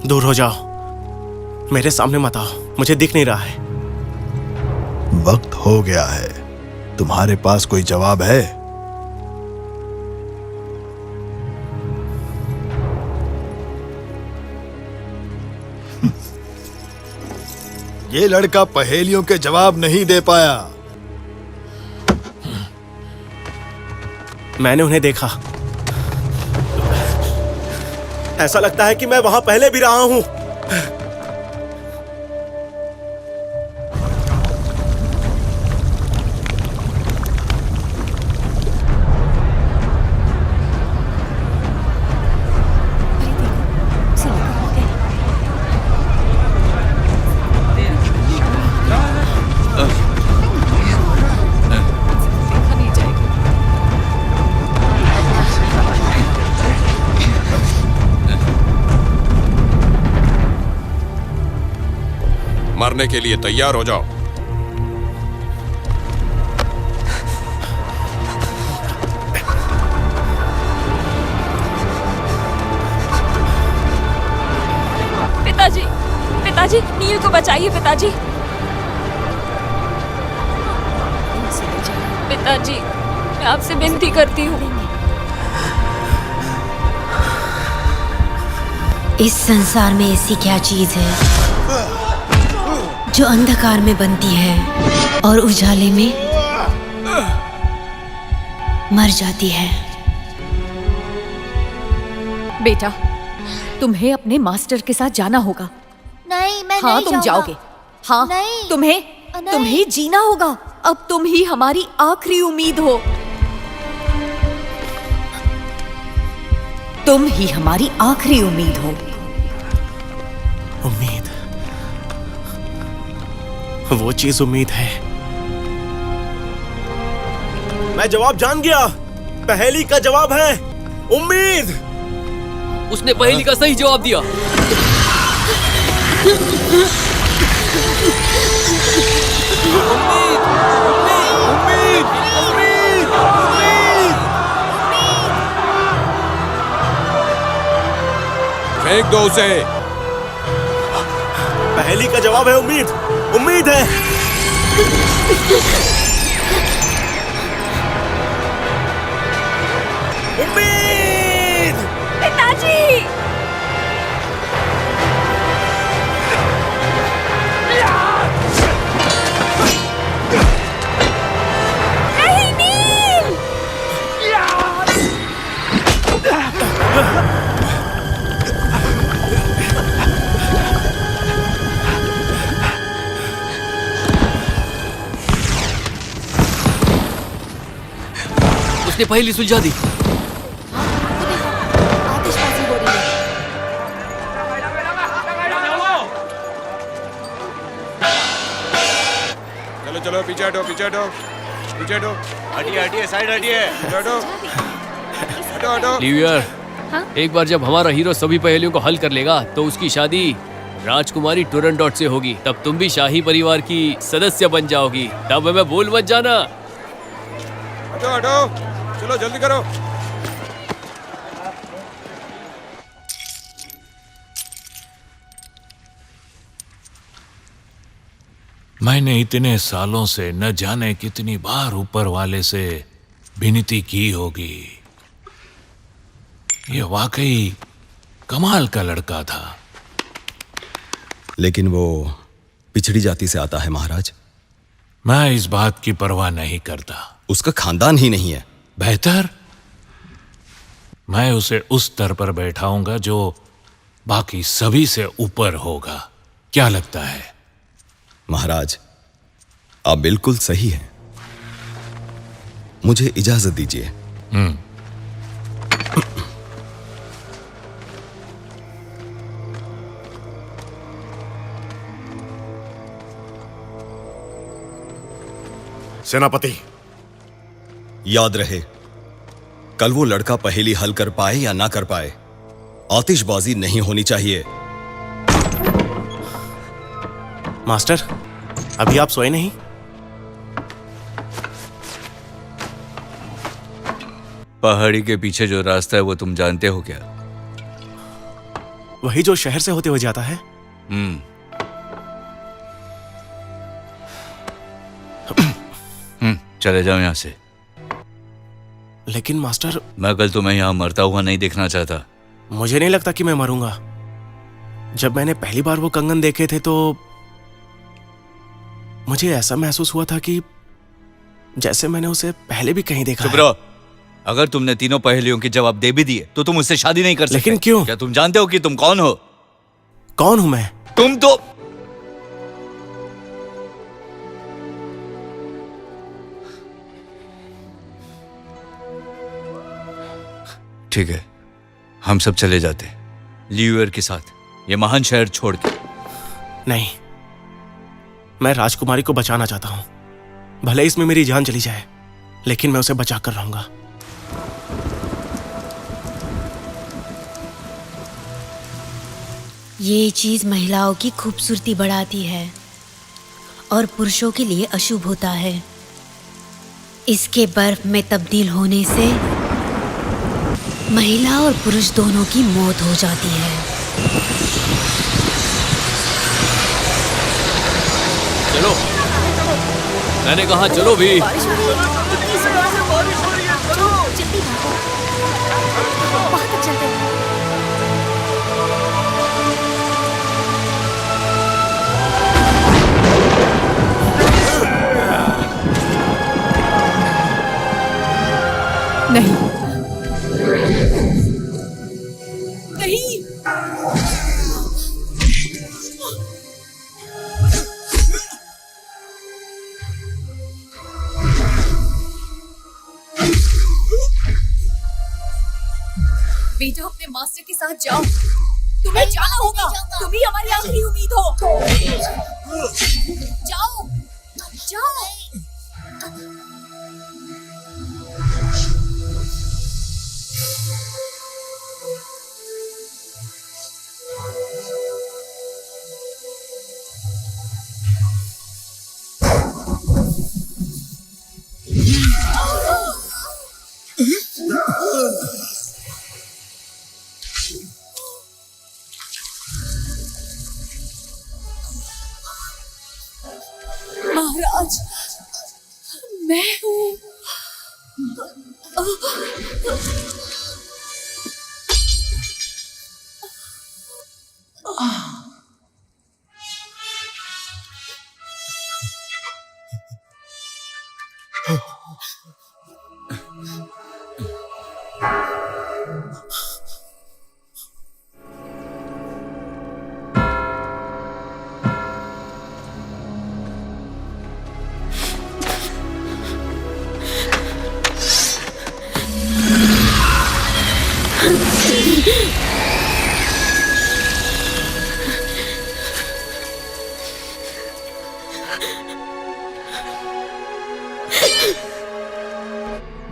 दूर हो जाओ, मेरे सामने मत आओ, मुझे दिख नहीं रहा है। वक्त हो गया है। तुम्हारे पास कोई जवाब है? ये लड़का पहेलियों के जवाब नहीं दे पाया। मैंने उन्हें देखा। ऐसा लगता है कि मैं वहां पहले भी रहा हूं। मरने के लिए तैयार हो जाओ। पिताजी, पिताजी, नील को बचाइए पिताजी। पिताजी, मैं आपसे विनती करती हूँ। इस संसार में ऐसी क्या चीज है जो अंधकार में बनती है और उजाले में मर जाती है? बेटा, तुम्हें अपने मास्टर के साथ जाना होगा। नहीं, मैं हाँ, नहीं तुम जाऊंगा। जाओगे। हाँ, नहीं। तुम्हें जीना होगा। अब तुम ही हमारी आखिरी उम्मीद हो। तुम ही हमारी आखिरी उम्मीद हो। उम्मीद, वो चीज उम्मीद है। मैं जवाब जान गया। पहेली का जवाब है उम्मीद। उसने पहेली का सही जवाब दिया। फेंक दो उसे। पहेली का जवाब है उम्मीद। उम्मीद है। उम्मीद। पिताजी! नहीं, नील! उसने पहेली सुलझा दी। आतिशबाजी हो रही है। चलो चलो, पीछे हटो, पीछे हटो, पीछे हटो। हटिए हटिए, साइड हटिए। हटो हटो हटो। लीवियर, एक बार जब हमारा हीरो सभी पहेलियों को हल कर लेगा तो उसकी शादी राजकुमारी टुरनडॉट से होगी। तब तुम भी शाही परिवार की सदस्य बन जाओगी। तब हमें भूल मत जाना। हटो हटो, चलो जल्दी करो। मैंने इतने सालों से न जाने कितनी बार ऊपर वाले से विनती की होगी। ये वाकई कमाल का लड़का था। लेकिन वो पिछड़ी जाति से आता है महाराज। मैं इस बात की परवाह नहीं करता। उसका खानदान ही नहीं है। बेहतर, मैं उसे उस स्तर पर बैठाऊंगा जो बाकी सभी से ऊपर होगा। क्या लगता है? महाराज, आप बिल्कुल सही हैं। मुझे इजाजत दीजिए। सेनापति, याद रहे, कल वो लड़का पहेली हल कर पाए या ना कर पाए, आतिशबाजी नहीं होनी चाहिए। मास्टर, अभी आप सोए नहीं? पहाड़ी के पीछे जो रास्ता है वो तुम जानते हो क्या? वही जो शहर से होते हुए जाता है। चले जाओ यहां से। लेकिन मास्टर, मैं कल तुम्हें यहां मरता हुआ नहीं देखना चाहता। मुझे नहीं लगता कि मैं मरूंगा। जब मैंने पहली बार वो कंगन देखे थे तो मुझे ऐसा महसूस हुआ था कि जैसे मैंने उसे पहले भी कहीं देखा चुप रहो। अगर तुमने तीनों पहेलियों के जवाब दे भी दिए तो तुम उससे शादी नहीं कर सकते। लेकिन क्यों? क्या तुम जानते हो कि तुम कौन हो? कौन हूं मैं? तुम तो ठीक है, हम सब चले जाते लीवियर के साथ, ये महान शहर छोड़ के। नहीं, मैं राजकुमारी को बचाना चाहता हूं। भले इसमें मेरी जान चली जाए, लेकिन मैं उसे बचा कर रहूंगा। ये चीज महिलाओं की खूबसूरती बढ़ाती है और पुरुषों के लिए अशुभ होता है। इसके बर्फ में तब्दील होने से महिला और पुरुष दोनों की मौत हो जाती है। चलो, मैंने कहा चलो भी। नहीं, बेटा अपने मास्टर के साथ जाओ, तुम्हें जाना होगा, तुम ही हमारी आखिरी उम्मीद हो। जाओ जाओ। महाराज, मैं हूँ।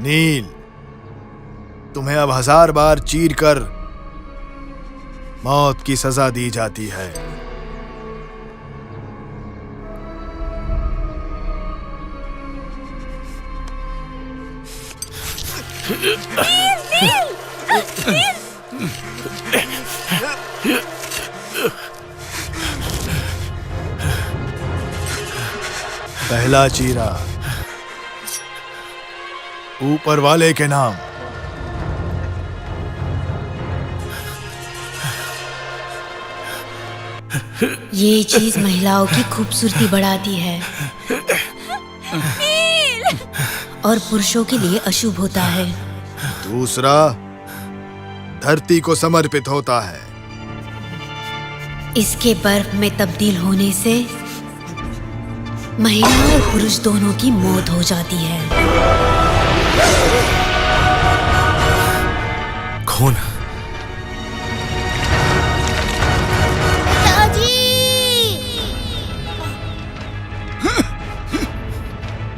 नील, तुम्हें अब 1000 बार चीर कर मौत की सजा दी जाती है। पहला चीरा ऊपर वाले के नाम। ये चीज महिलाओं की खूबसूरती बढ़ाती है और पुरुषों के लिए अशुभ होता है। दूसरा धरती को समर्पित होता है। इसके बर्फ में तब्दील होने से महिला और पुरुष दोनों की मौत हो जाती है। खून।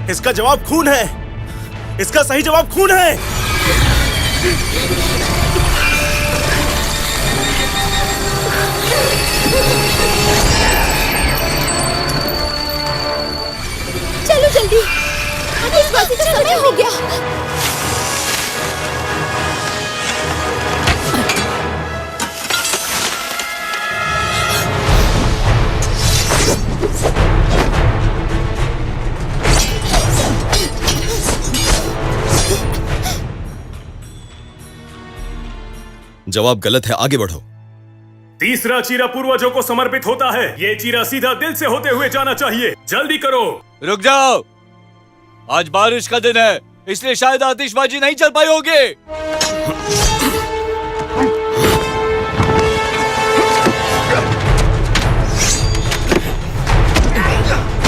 इसका जवाब खून है। इसका सही जवाब खून है। चलो जल्दी, आतिशबाजी का समय हो गया। जवाब गलत है, आगे बढ़ो। तीसरा चीरा पूर्वजों को समर्पित होता है। ये चीरा सीधा दिल से होते हुए जाना चाहिए। जल्दी करो। रुक जाओ, आज बारिश का दिन है, इसलिए शायद आतिशबाजी नहीं चल पाई होगी।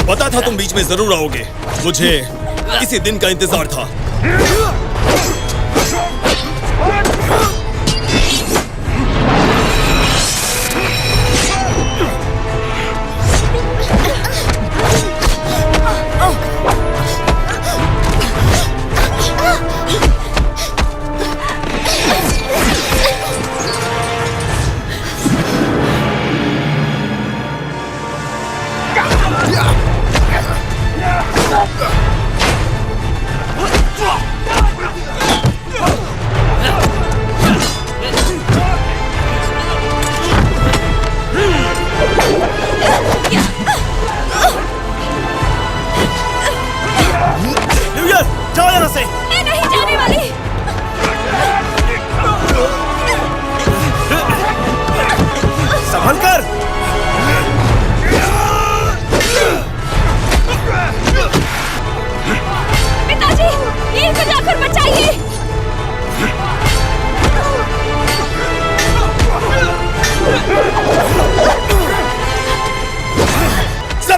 पता था तुम बीच में जरूर आओगे। मुझे इसी दिन का इंतजार था।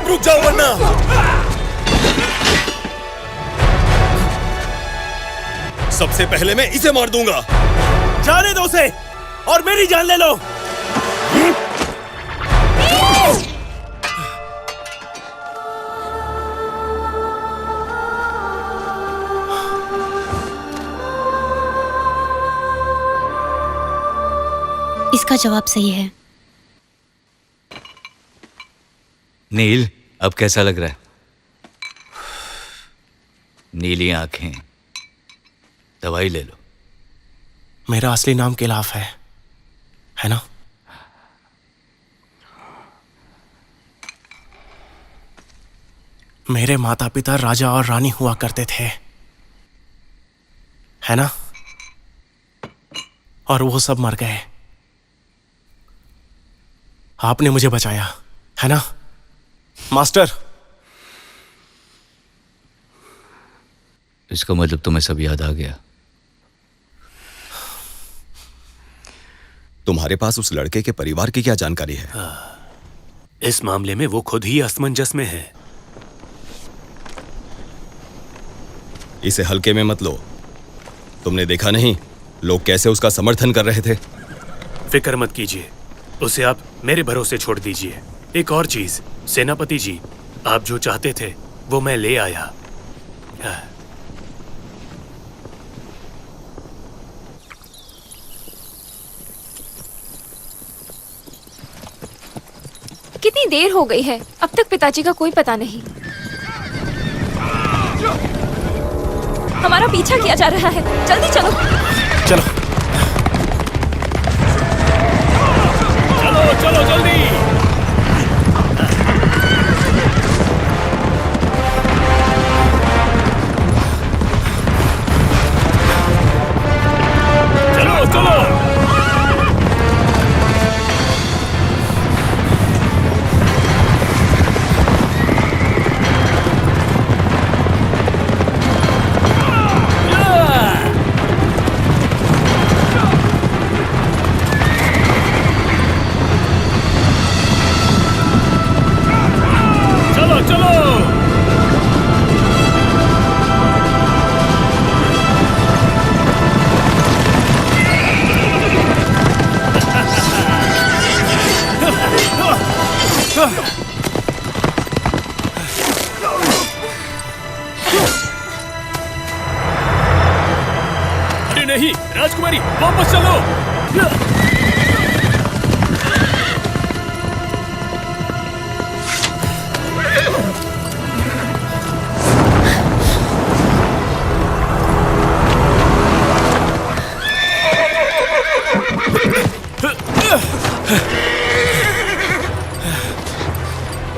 रुक जाओ वरना सबसे पहले मैं इसे मार दूंगा। जाने दो उसे और मेरी जान ले लो। इसका जवाब सही है। नील, अब कैसा लग रहा है? नीली आंखें, दवाई ले लो। मेरा असली नाम किलाफ है ना? मेरे माता पिता राजा और रानी हुआ करते थे, है ना? और वो सब मर गए। आपने मुझे बचाया, है ना मास्टर? इसका मतलब तुम्हें सब याद आ गया। तुम्हारे पास उस लड़के के परिवार की क्या जानकारी है? इस मामले में वो खुद ही असमंजस में है। इसे हल्के में मत लो। तुमने देखा नहीं लोग कैसे उसका समर्थन कर रहे थे? फिक्र मत कीजिए, उसे आप मेरे भरोसे छोड़ दीजिए। एक और चीज, सेनापति जी, आप जो चाहते थे वो मैं ले आया। कितनी देर हो गई है, अब तक पिताजी का कोई पता नहीं। हमारा पीछा किया जा रहा है, जल्दी चलो। चलो चलो चलो जल्दी। चलो चलो। चलो चलो। अरे नहीं राजकुमारी, वापस चलो।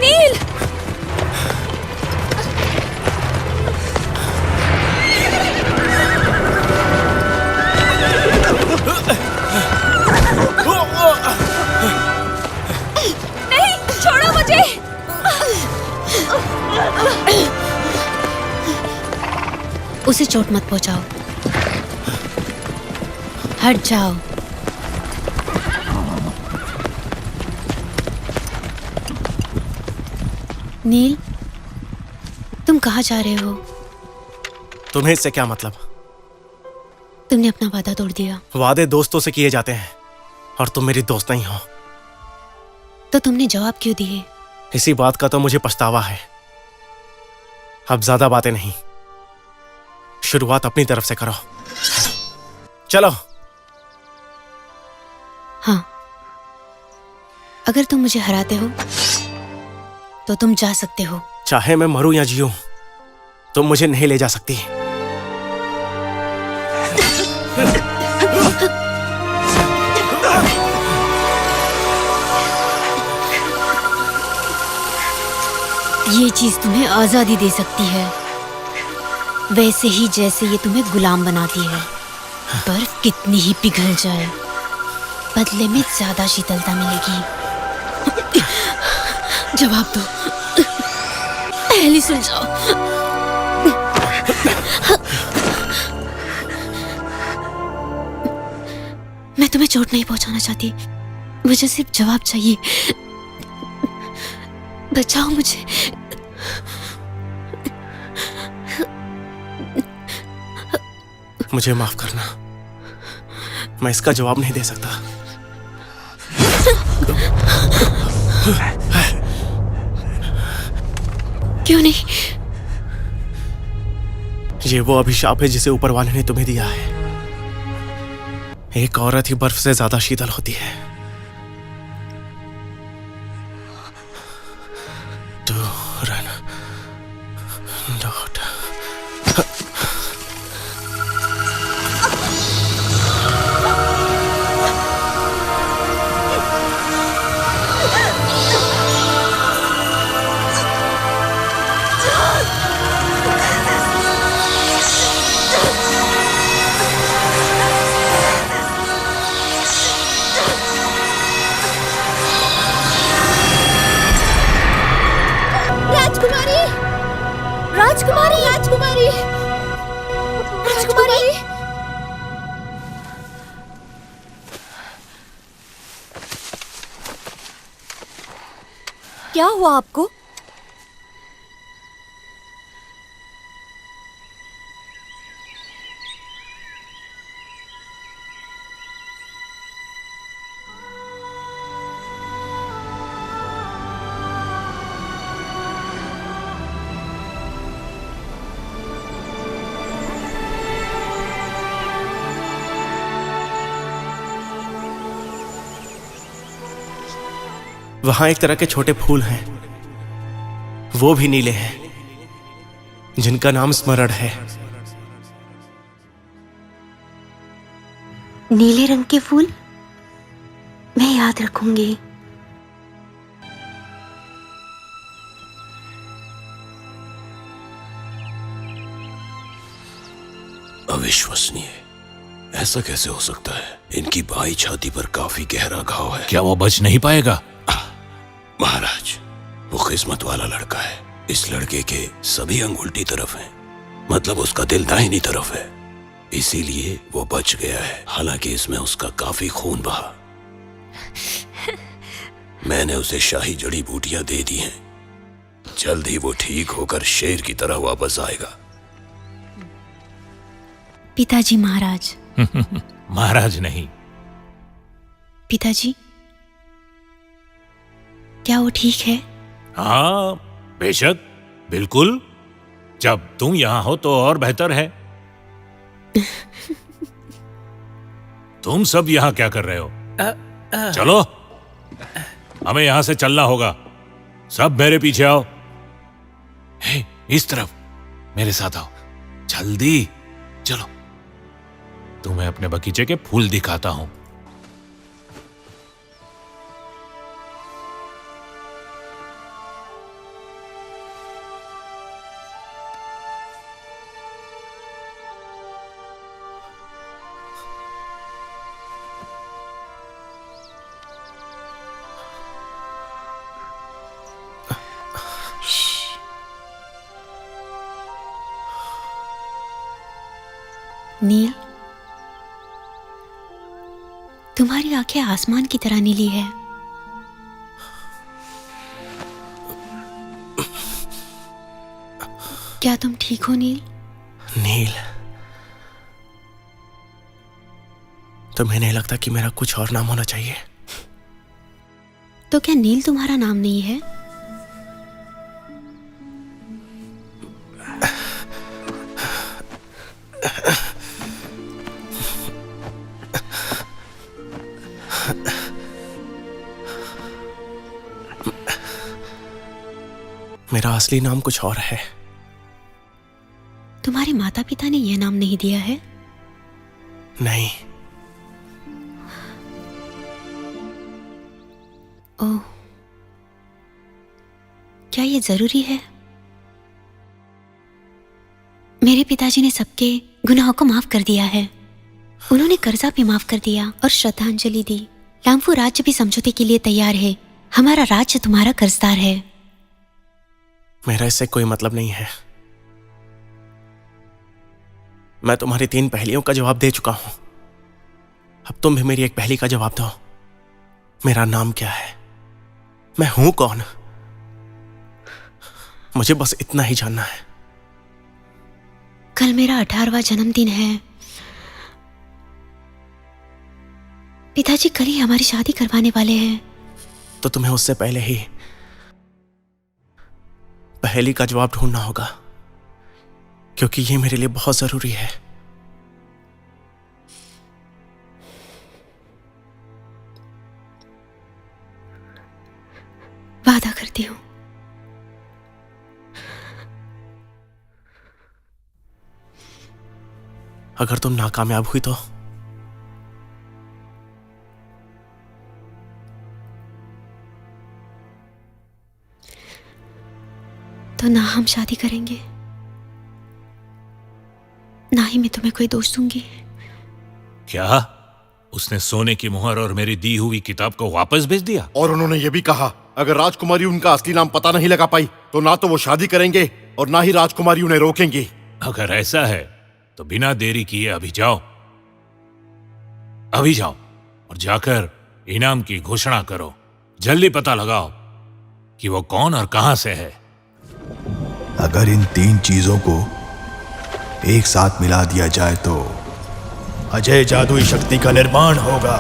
नील! नहीं, छोड़ो मुझे! उसे चोट मत पहुंचाओ, हट जाओ। नील, तुम कहाँ जा रहे हो? तुम्हें इससे क्या मतलब? तुमने अपना वादा तोड़ दिया। वादे दोस्तों से किए जाते हैं और तुम मेरी दोस्त नहीं हो। तो तुमने जवाब क्यों दिए? इसी बात का तो मुझे पछतावा है। अब ज्यादा बातें नहीं, शुरुआत अपनी तरफ से करो। चलो। हाँ, अगर तुम मुझे हराते हो तो तुम जा सकते हो। चाहे मैं मरूं या जीऊं, तुम मुझे नहीं ले जा सकती। ये चीज तुम्हें आजादी दे सकती है, वैसे ही जैसे ये तुम्हें गुलाम बनाती है। बर्फ कितनी ही पिघल जाए, बदले में ज्यादा शीतलता मिलेगी। जवाब दो, पहले सुलझाओ। मैं तुम्हें चोट नहीं पहुंचाना चाहती, मुझे सिर्फ जवाब चाहिए। बचाओ मुझे। मुझे माफ करना, मैं इसका जवाब नहीं दे सकता। क्यों नहीं? ये वो अभिशाप है जिसे ऊपर वाले ने तुम्हें दिया है। एक औरत ही बर्फ से ज्यादा शीतल होती है। क्या हुआ आपको? वहां एक तरह के छोटे फूल हैं, वो भी नीले हैं, जिनका नाम स्मरण है। नीले रंग के फूल? मैं याद रखूंगी। अविश्वसनीय, ऐसा कैसे हो सकता है? इनकी बाई छाती पर काफी गहरा घाव है। क्या वो बच नहीं पाएगा? महाराज, वो किस्मत वाला लड़का है। इस लड़के के सभी अंग उल्टी तरफ हैं, मतलब उसका दिल दाहिनी तरफ है, इसीलिए वो बच गया है। हालांकि इसमें उसका काफी खून बहा। मैंने उसे शाही जड़ी बूटियां दे दी हैं, जल्द ही वो ठीक होकर शेर की तरह वापस आएगा। पिताजी महाराज। महाराज नहीं। पिताजी, क्या वो ठीक है? हाँ बेशक, बिल्कुल। जब तुम यहां हो तो और बेहतर है। तुम सब यहां क्या कर रहे हो? चलो, हमें यहां से चलना होगा। सब मेरे पीछे आओ। हे, इस तरफ मेरे साथ आओ, जल्दी चलो। तुम्हें अपने बगीचे के फूल दिखाता हूं। नील, तुम्हारी आंखें आसमान की तरह नीली है। क्या तुम ठीक हो नील? नील, तुम्हें नहीं लगता कि मेरा कुछ और नाम होना चाहिए? तो क्या नील तुम्हारा नाम नहीं है? मेरा असली नाम कुछ और है। तुम्हारे माता पिता ने यह नाम नहीं दिया है? नहीं। ओह, क्या ये जरूरी है? मेरे पिताजी ने सबके गुनाहों को माफ कर दिया है। उन्होंने कर्जा भी माफ कर दिया और श्रद्धांजलि दी। लाम्फू राज्य भी समझौते के लिए तैयार है। हमारा राज्य तुम्हारा कर्जदार है। मेरा इससे कोई मतलब नहीं है। मैं तुम्हारी 3 पहेलियों का जवाब दे चुका हूं। अब तुम भी मेरी एक पहेली का जवाब दो। मेरा नाम क्या है? मैं हूं कौन? मुझे बस इतना ही जानना है। कल मेरा 18वां जन्मदिन है। पिताजी कल ही हमारी शादी करवाने वाले हैं। तो तुम्हें उससे पहले ही पहेली का जवाब ढूंढना होगा, क्योंकि ये मेरे लिए बहुत जरूरी है। वादा करती हूँ। अगर तुम नाकामयाब हुई तो ना हम शादी करेंगे, ना ही मैं तुम्हें कोई दोष दूंगी। क्या? उसने सोने की मुहर और मेरी दी हुई किताब को वापस भेज दिया? और उन्होंने ये भी कहा अगर राजकुमारी उनका असली नाम पता नहीं लगा पाई तो ना तो वो शादी करेंगे और ना ही राजकुमारी उन्हें रोकेंगी। अगर ऐसा है तो बिना देरी किए अभी जाओ और जाकर इनाम की घोषणा करो। जल्दी पता लगाओ कि वो कौन और कहां से है। अगर इन 3 चीजों को एक साथ मिला दिया जाए तो अजय जादुई शक्ति का निर्माण होगा।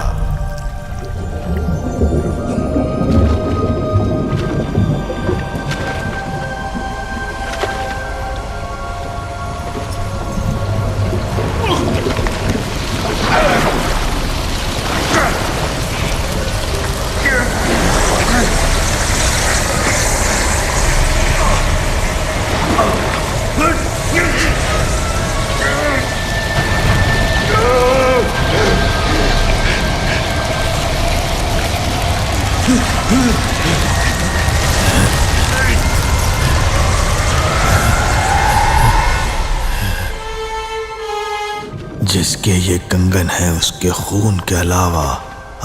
जिसके ये कंगन है उसके खून के अलावा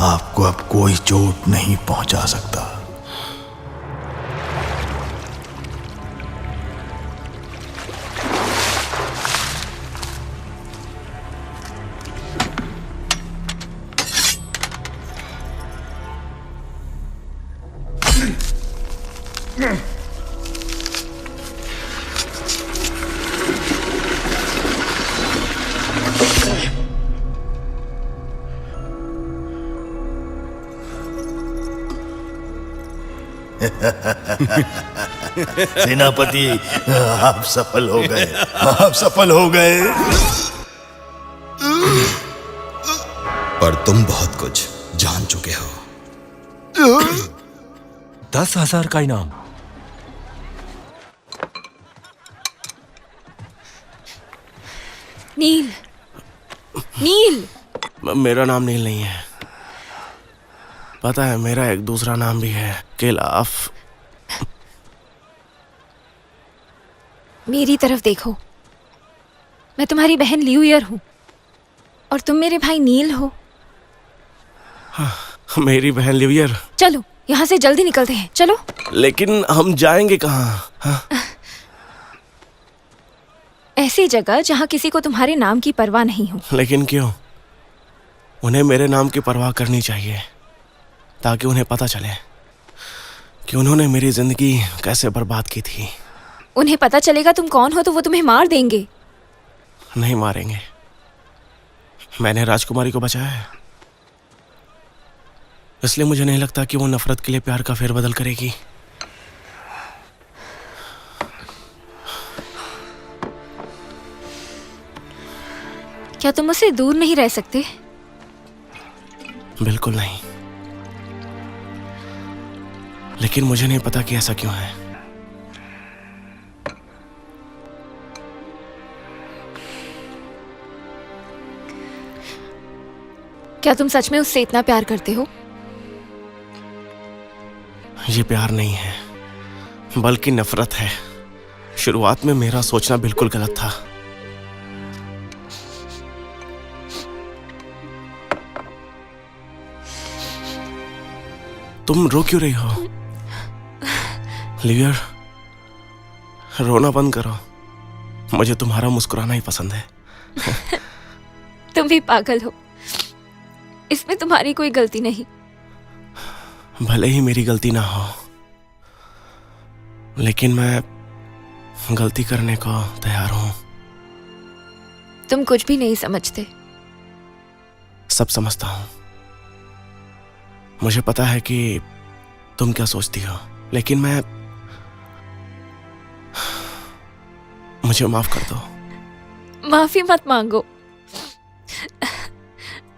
आपको अब कोई चोट नहीं पहुंचा सकता। सेनापति, आप सफल हो गए, आप सफल हो गए। पर तुम बहुत कुछ जान चुके हो। 10,000 का इनाम। नील, नील। मेरा नाम नील नहीं है। पता है, मेरा एक दूसरा नाम भी है, किलाफ। मेरी तरफ देखो, मैं तुम्हारी बहन लियूयर हूँ और तुम मेरे भाई नील हो। मेरी बहन लियूयर। चलो यहाँ से जल्दी निकलते हैं, चलो। लेकिन हम जाएंगे कहाँ? ऐसी जगह जहाँ किसी को तुम्हारे नाम की परवाह नहीं हो। लेकिन क्यों? उन्हें मेरे नाम की परवाह करनी चाहिए, ताकि उन्हें पता चले कि उन्होंने मेरी जिंदगी कैसे बर्बाद की थी। उन्हें पता चलेगा तुम कौन हो तो वो तुम्हें मार देंगे। नहीं मारेंगे। मैंने राजकुमारी को बचाया है, इसलिए मुझे नहीं लगता कि वो नफरत के लिए प्यार का फेरबदल करेगी। क्या तुम उससे दूर नहीं रह सकते? बिल्कुल नहीं। लेकिन मुझे नहीं पता कि ऐसा क्यों है। क्या तुम सच में उससे इतना प्यार करते हो? ये प्यार नहीं है, बल्कि नफरत है। शुरुआत में मेरा सोचना बिल्कुल गलत था। तुम रो क्यों रही हो? लिवियर, रोना बंद करो। मुझे तुम्हारा मुस्कुराना ही पसंद है। तुम भी पागल हो, इसमें तुम्हारी कोई गलती नहीं। भले ही मेरी गलती ना हो, लेकिन मैं गलती करने को तैयार हूं। तुम कुछ भी नहीं समझते। सब समझता हूं, मुझे पता है कि तुम क्या सोचती हो, लेकिन मुझे माफ कर दो। माफी मत मांगो।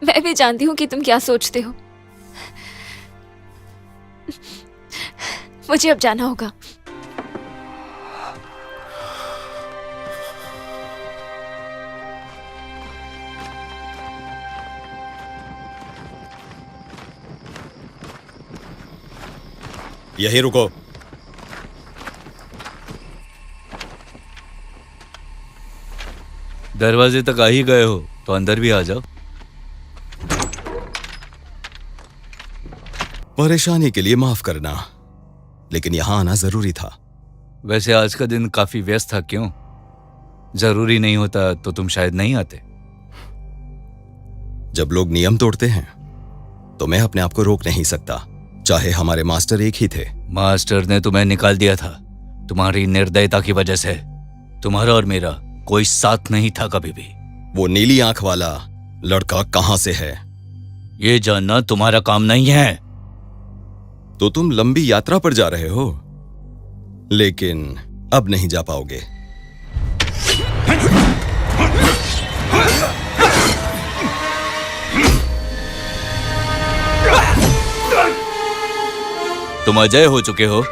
मैं भी जानती हूँ कि तुम क्या सोचते हो। मुझे अब जाना होगा। यहीं रुको। दरवाजे तक आ ही गए हो तो अंदर भी आ जाओ। परेशानी के लिए माफ करना, लेकिन यहां आना जरूरी था। वैसे आज का दिन काफी व्यस्त था, क्यों? जरूरी नहीं होता तो तुम शायद नहीं आते। जब लोग नियम तोड़ते हैं तो मैं अपने आप को रोक नहीं सकता, चाहे हमारे मास्टर एक ही थे। मास्टर ने तुम्हें निकाल दिया था तुम्हारी निर्दयता की वजह से। तुम्हारा और मेरा कोई साथ नहीं था कभी भी। वो नीली आंख वाला लड़का कहां से है ये जानना तुम्हारा काम नहीं है। तो तुम लंबी यात्रा पर जा रहे हो, लेकिन अब नहीं जा पाओगे। तुम अजय हो चुके हो।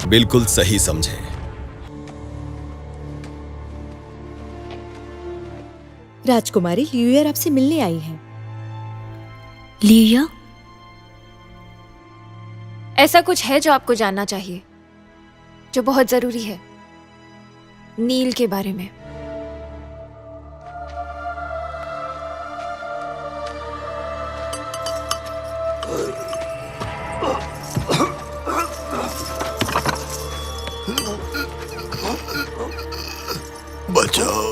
बिल्कुल सही समझे। राजकुमारी लियूयर आपसे मिलने आई है। लिया, ऐसा कुछ है जो आपको जानना चाहिए, जो बहुत जरूरी है, नील के बारे में। बचाओ।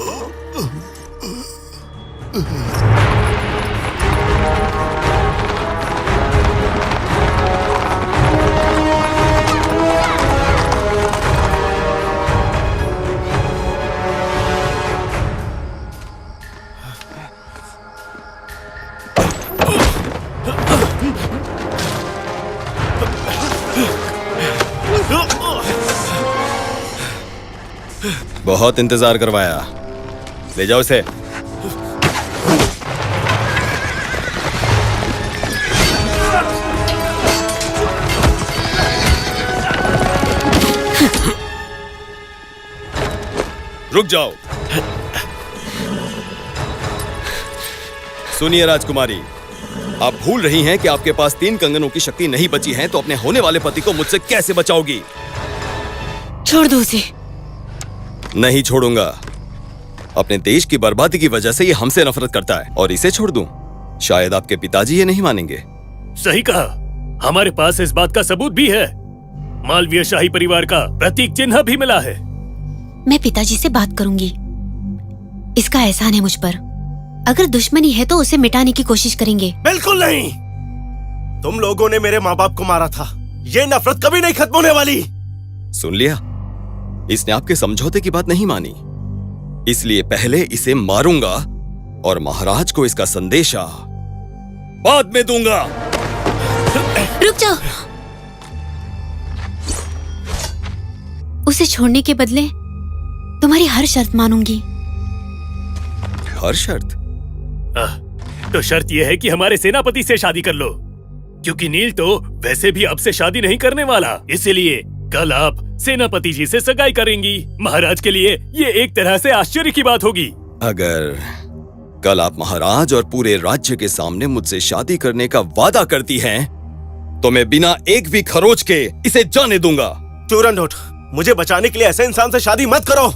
बहुत इंतजार करवाया, ले जाओ इसे। रुक जाओ। सुनिए राजकुमारी, आप भूल रही हैं कि आपके पास 3 कंगनों की शक्ति नहीं बची है, तो अपने होने वाले पति को मुझसे कैसे बचाओगी? छोड़ दो उसे। नहीं छोड़ूंगा। अपने देश की बर्बादी की वजह से ये हमसे नफरत करता है, और इसे छोड़ दूं? शायद आपके पिताजी ये नहीं मानेंगे। सही कहा, हमारे पास इस बात का सबूत भी है। मालवीय शाही परिवार का प्रतीक चिन्ह भी मिला है। मैं पिताजी से बात करूंगी। इसका एहसान है मुझ पर। अगर दुश्मनी है तो उसे मिटाने की कोशिश करेंगे। बिल्कुल नहीं। तुम लोगों ने मेरे माँ बाप को मारा था। ये नफरत कभी नहीं खत्म होने वाली। सुन लिया, इसने आपके समझौते की बात नहीं मानी, इसलिए पहले इसे मारूंगा और महाराज को इसका संदेशा बाद में दूंगा। रुक जाओ। उसे छोड़ने के बदले तुम्हारी हर शर्त मानूंगी। हर शर्त? तो शर्त यह है कि हमारे सेनापति से शादी कर लो, क्योंकि नील तो वैसे भी अब से शादी नहीं करने वाला। इसलिए कल आप सेनापति जी से सगाई करेंगी। महाराज के लिए ये एक तरह से आश्चर्य की बात होगी। अगर कल आप महाराज और पूरे राज्य के सामने मुझसे शादी करने का वादा करती हैं, तो मैं बिना एक भी खरोच के इसे जाने दूंगा। चूरन, मुझे बचाने के लिए ऐसे इंसान से शादी मत करो।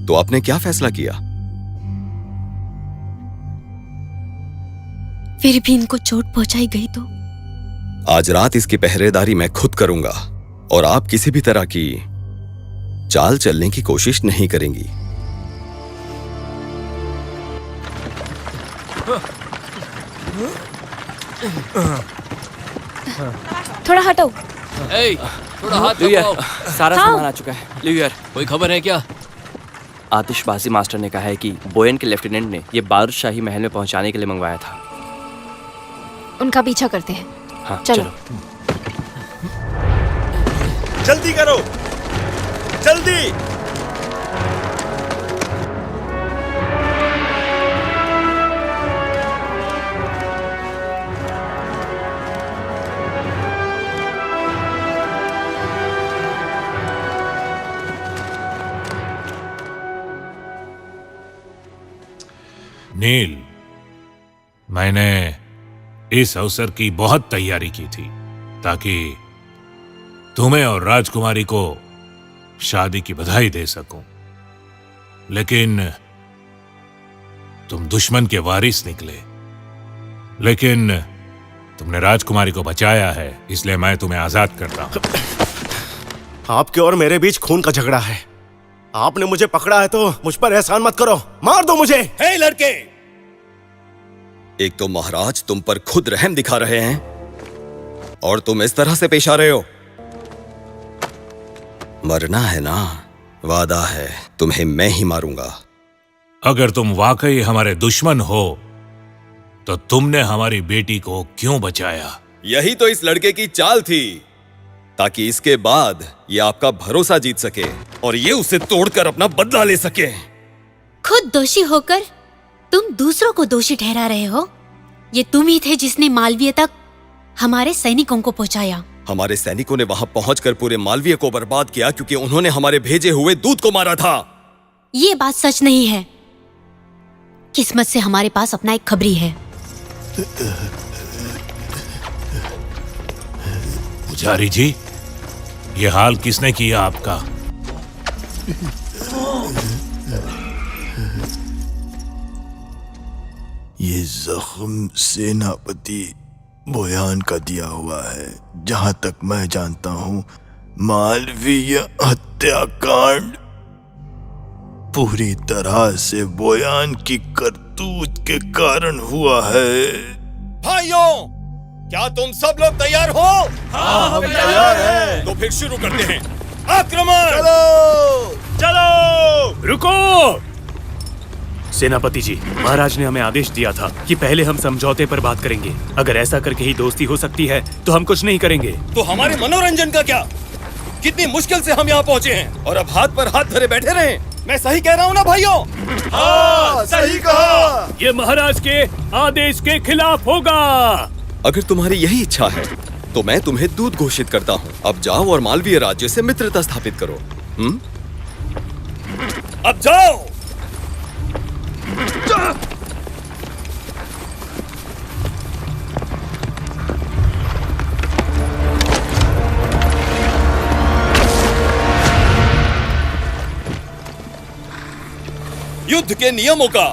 तो आपने क्या फैसला किया? फिर भी इनको चोट पहुंचाई गई तो? आज रात इसकी पहरेदारी मैं खुद करूंगा, और आप किसी भी तरह की चाल चलने की कोशिश नहीं करेंगी। थोड़ा हटो। थोड़ा हाथ लिवियर, लगाओ। सारा हाँ। सामान आ चुका है। लिवियर, कोई खबर है क्या? आतिशबाजी मास्टर ने कहा है कि बोयन के लेफ्टिनेंट ने ये बारूद शाही महल में पहुंचाने के लिए मंगवाया था। उनका पीछा करते हैं। हाँ, चलो। जल्दी करो, जल्दी। नील, मैंने इस अवसर की बहुत तैयारी की थी ताकि तुम्हें और राजकुमारी को शादी की बधाई दे सकूं, लेकिन तुम दुश्मन के वारिस निकले। लेकिन तुमने राजकुमारी को बचाया है, इसलिए मैं तुम्हें आजाद करता हूं। आपके और मेरे बीच खून का झगड़ा है। आपने मुझे पकड़ा है तो मुझ पर एहसान मत करो, मार दो मुझे। हे लड़के, एक तो महाराज तुम पर खुद रहम दिखा रहे हैं और तुम इस तरह से पेश आ रहे हो। मरना है ना, वादा है तुम्हें मैं ही मारूंगा। अगर तुम वाकई हमारे दुश्मन हो तो तुमने हमारी बेटी को क्यों बचाया? यही तो इस लड़के की चाल थी, ताकि इसके बाद ये आपका भरोसा जीत सके और ये उसे तोड़कर अपना बदला ले सके। खुद दोषी होकर तुम दूसरों को दोषी ठहरा रहे हो। ये तुम ही थे जिसने मालवीय तक हमारे सैनिकों को पहुंचाया। हमारे सैनिकों ने वहां पहुंचकर पूरे मालवीय को बर्बाद किया क्योंकि उन्होंने हमारे भेजे हुए दूत को मारा था। ये बात सच नहीं है। किस्मत से हमारे पास अपना एक खबरी है। पुजारी जी, ये हाल किसने किया आपका? ये जख्म सेनापति बोयान का दिया हुआ है। जहां तक मैं जानता हूं, मालवीय हत्याकांड पूरी तरह से बोयान की करतूत के कारण हुआ है। भाइयों, क्या तुम सब लोग तैयार हो? हाँ, हम तैयार हैं। तो फिर शुरू करते हैं। आक्रमण! चलो! रुको! सेनापति जी, महाराज ने हमें आदेश दिया था कि पहले हम समझौते पर बात करेंगे। अगर ऐसा करके ही दोस्ती हो सकती है तो हम कुछ नहीं करेंगे। तो हमारे मनोरंजन का क्या? कितनी मुश्किल से हम यहाँ पहुँचे हैं और अब हाथ पर हाथ धरे बैठे रहे। मैं सही कह रहा हूँ ना भाइयों? हाँ, सही कहा। ये महाराज के आदेश के खिलाफ होगा। अगर तुम्हारी यही इच्छा है तो मैं तुम्हें दूत घोषित करता हूँ। अब जाओ और मालवीय राज्य से मित्रता स्थापित करो। अब जाओ। युद्ध के नियमों का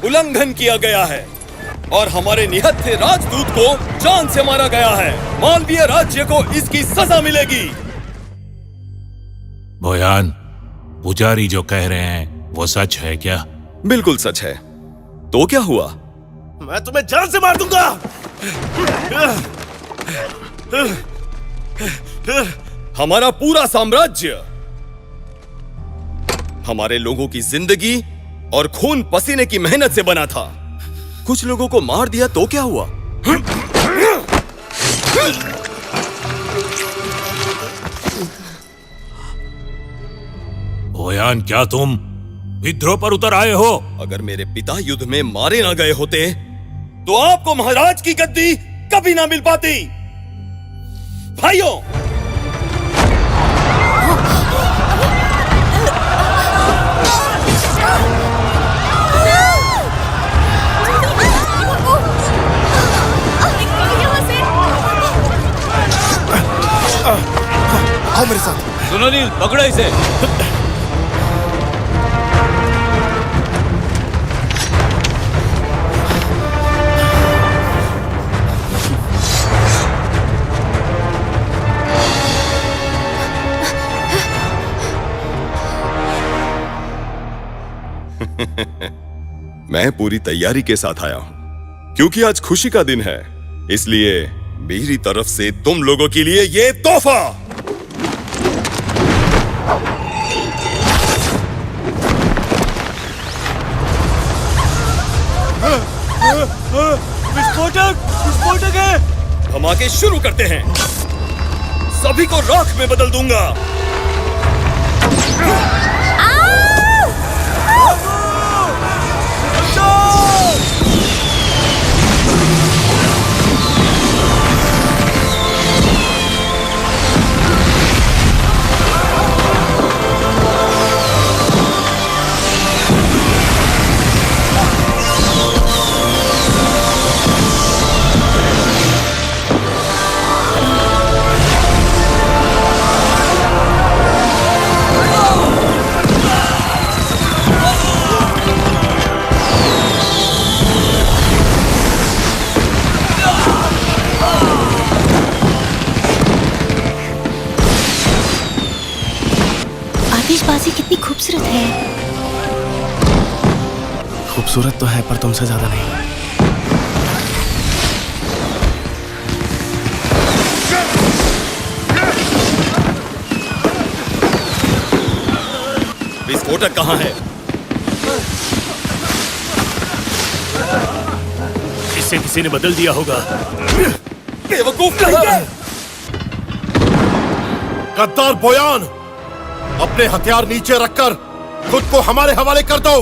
उल्लंघन किया गया है और हमारे निहत्थे राजदूत को जान से मारा गया है। मालवीय राज्य को इसकी सजा मिलेगी। बोयान, पुजारी जो कह रहे हैं वो सच है क्या? बिल्कुल सच है। तो क्या हुआ? मैं तुम्हें जान से मार दूंगा। हमारा पूरा साम्राज्य हमारे लोगों की जिंदगी और खून पसीने की मेहनत से बना था। कुछ लोगों को मार दिया तो क्या हुआ? बोयान, क्या तुम विद्रोह पर उतर आए हो? अगर मेरे पिता युद्ध में मारे ना गए होते तो आपको महाराज की गद्दी कभी ना मिल पाती। भाइयों, आओ मेरे साथ। सुनो नील, पकड़ो इसे। मैं पूरी तैयारी के साथ आया हूं क्योंकि आज खुशी का दिन है। इसलिए मेरी तरफ से तुम लोगों के लिए ये तोहफा। विस्फोटक विस्फोटक है। धमाके शुरू करते हैं। सभी को राख में बदल दूंगा। आतिशबाजी कितनी खूबसूरत है। खूबसूरत तो है पर तुमसे ज्यादा नहीं। विस्फोटक कहाँ है? इसे किसी ने बदल दिया होगा। बेवकूफ कहीं! गद्दार बोयान, अपने हथियार नीचे रखकर खुद को हमारे हवाले कर दो।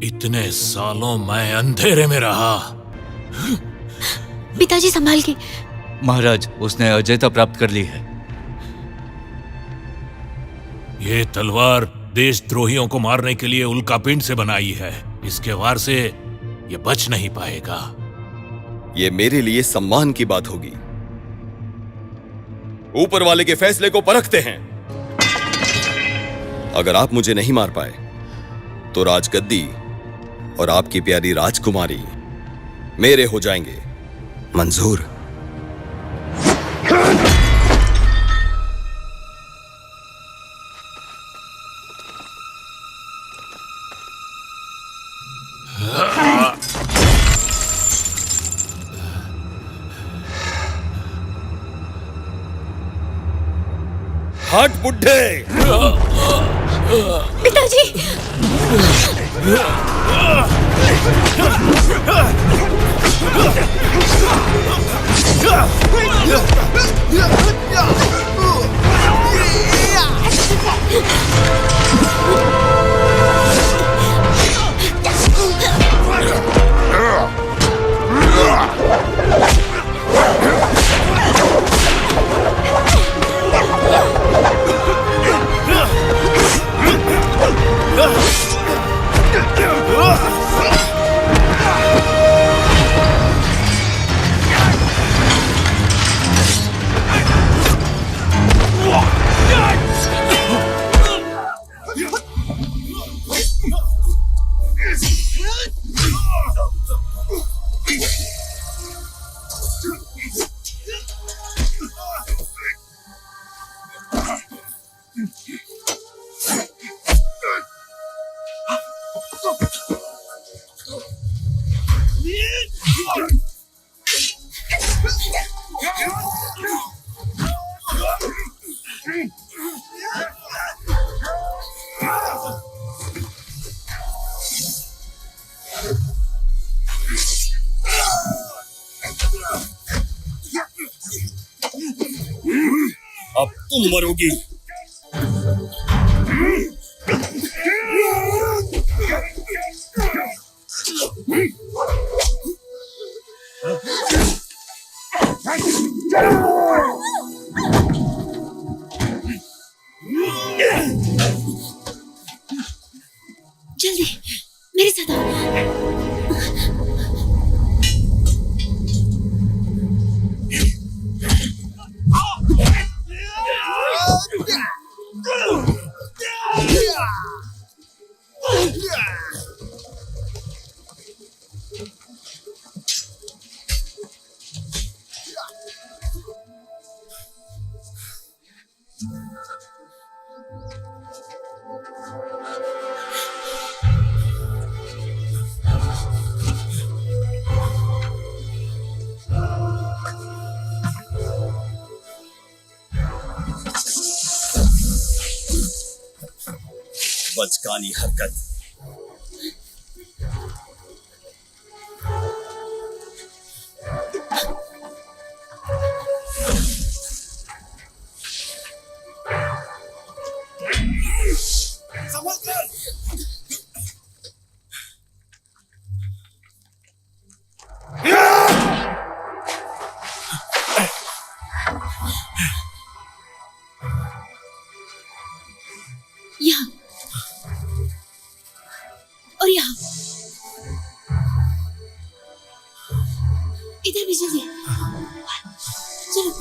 इतने सालों मैं अंधेरे में रहा। पिताजी संभाल के। महाराज, उसने अजयता प्राप्त कर ली है। ये तलवार देशद्रोहियों को मारने के लिए उल्कापिंड से बनाई है। इसके वार से ये बच नहीं पाएगा। ये मेरे लिए सम्मान की बात होगी। ऊपर वाले के फैसले को परखते हैं। अगर आप मुझे नहीं मार पाए तो राजगद्दी और आपकी प्यारी राजकुमारी मेरे हो जाएंगे। मंजूर? हट बुड्ढे! पिताजी! अब तुम मरोगी। जल्दी मेरे साथ आओ। बचकानी हरकत। यहाँ और यहाँ, इधर भी जल्दी चलो।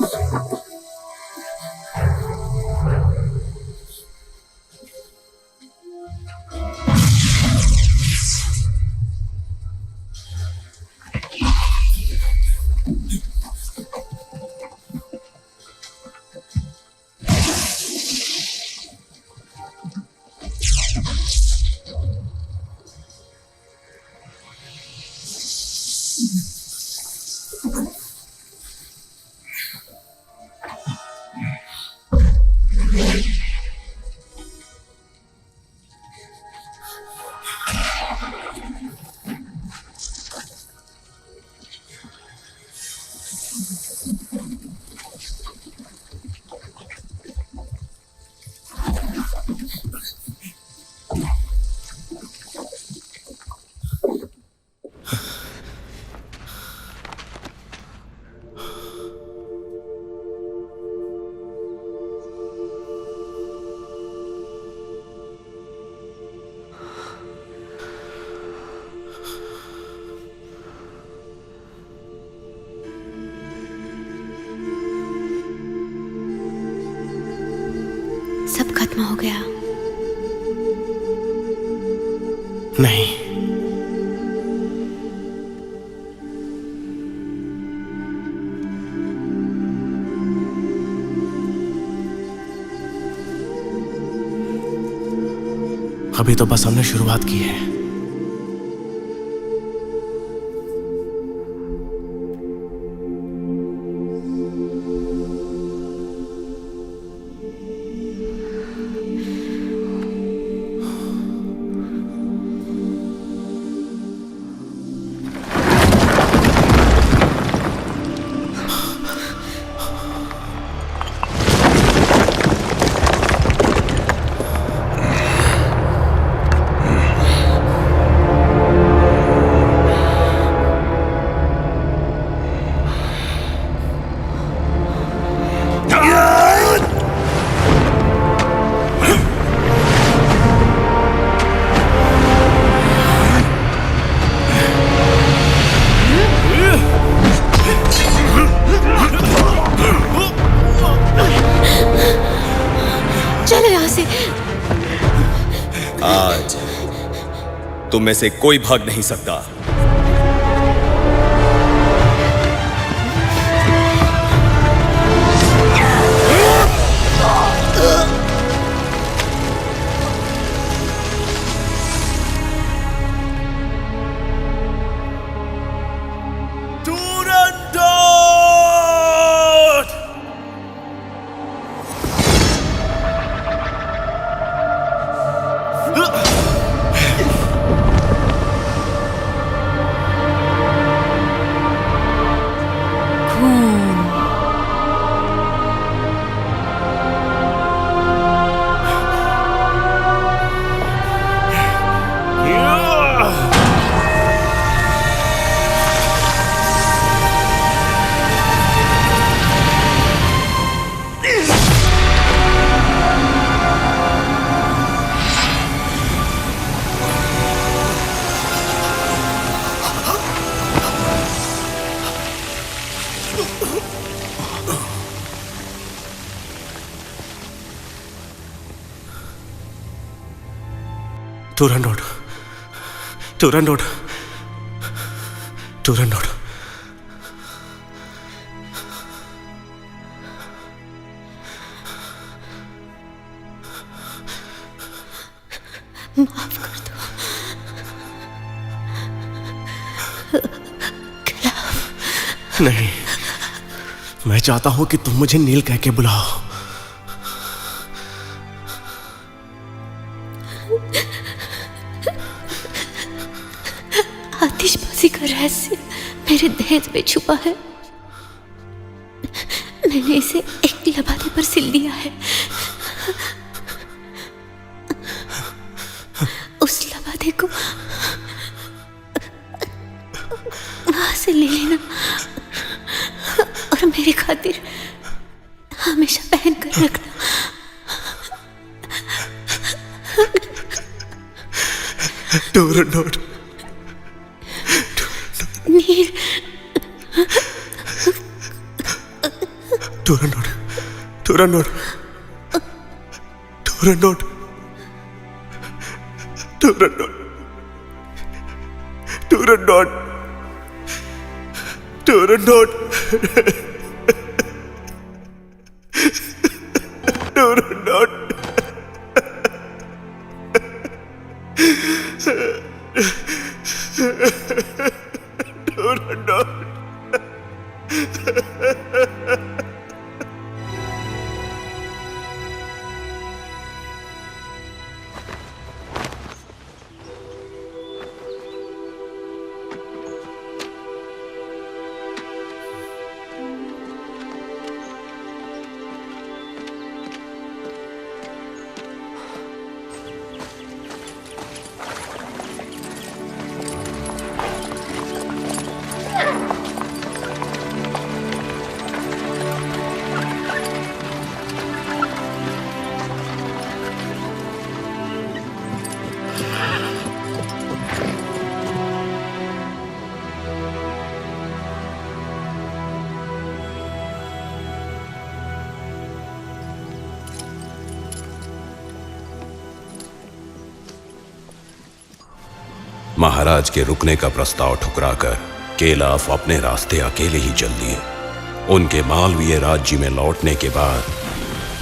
सब खत्म हो गया। नहीं, अभी तो बस हमने शुरुआत की है। चलो यहाँ से। आज तुम में से कोई भाग नहीं सकता। टूरन रोड, टूरन रोड, टूरन रोड। माफ कर दो। नहीं, मैं चाहता हूं कि तुम मुझे नील कह के बुलाओ। मेरे दहेज में छुपा है। मैंने इसे एक लबादे पर सिल दिया है। उस लबादे को वहां से ले लेना और मेरी खातिर हमेशा पहन कर रखना। टूरनोट, नील, टूरनोट, टूरनोट, टूरनोट, टूरनोट, टूरनोट, टूरनोट, टूरनोट। महाराज के रुकने का प्रस्ताव ठुकराकर केलाफ अपने रास्ते अकेले ही चल दिए। उनके मालवीय राज्य में लौटने के बाद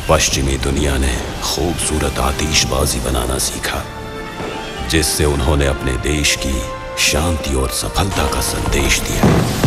पश्चिमी दुनिया ने खूबसूरत आतिशबाजी बनाना सीखा, जिससे उन्होंने अपने देश की शांति और सफलता का संदेश दिया।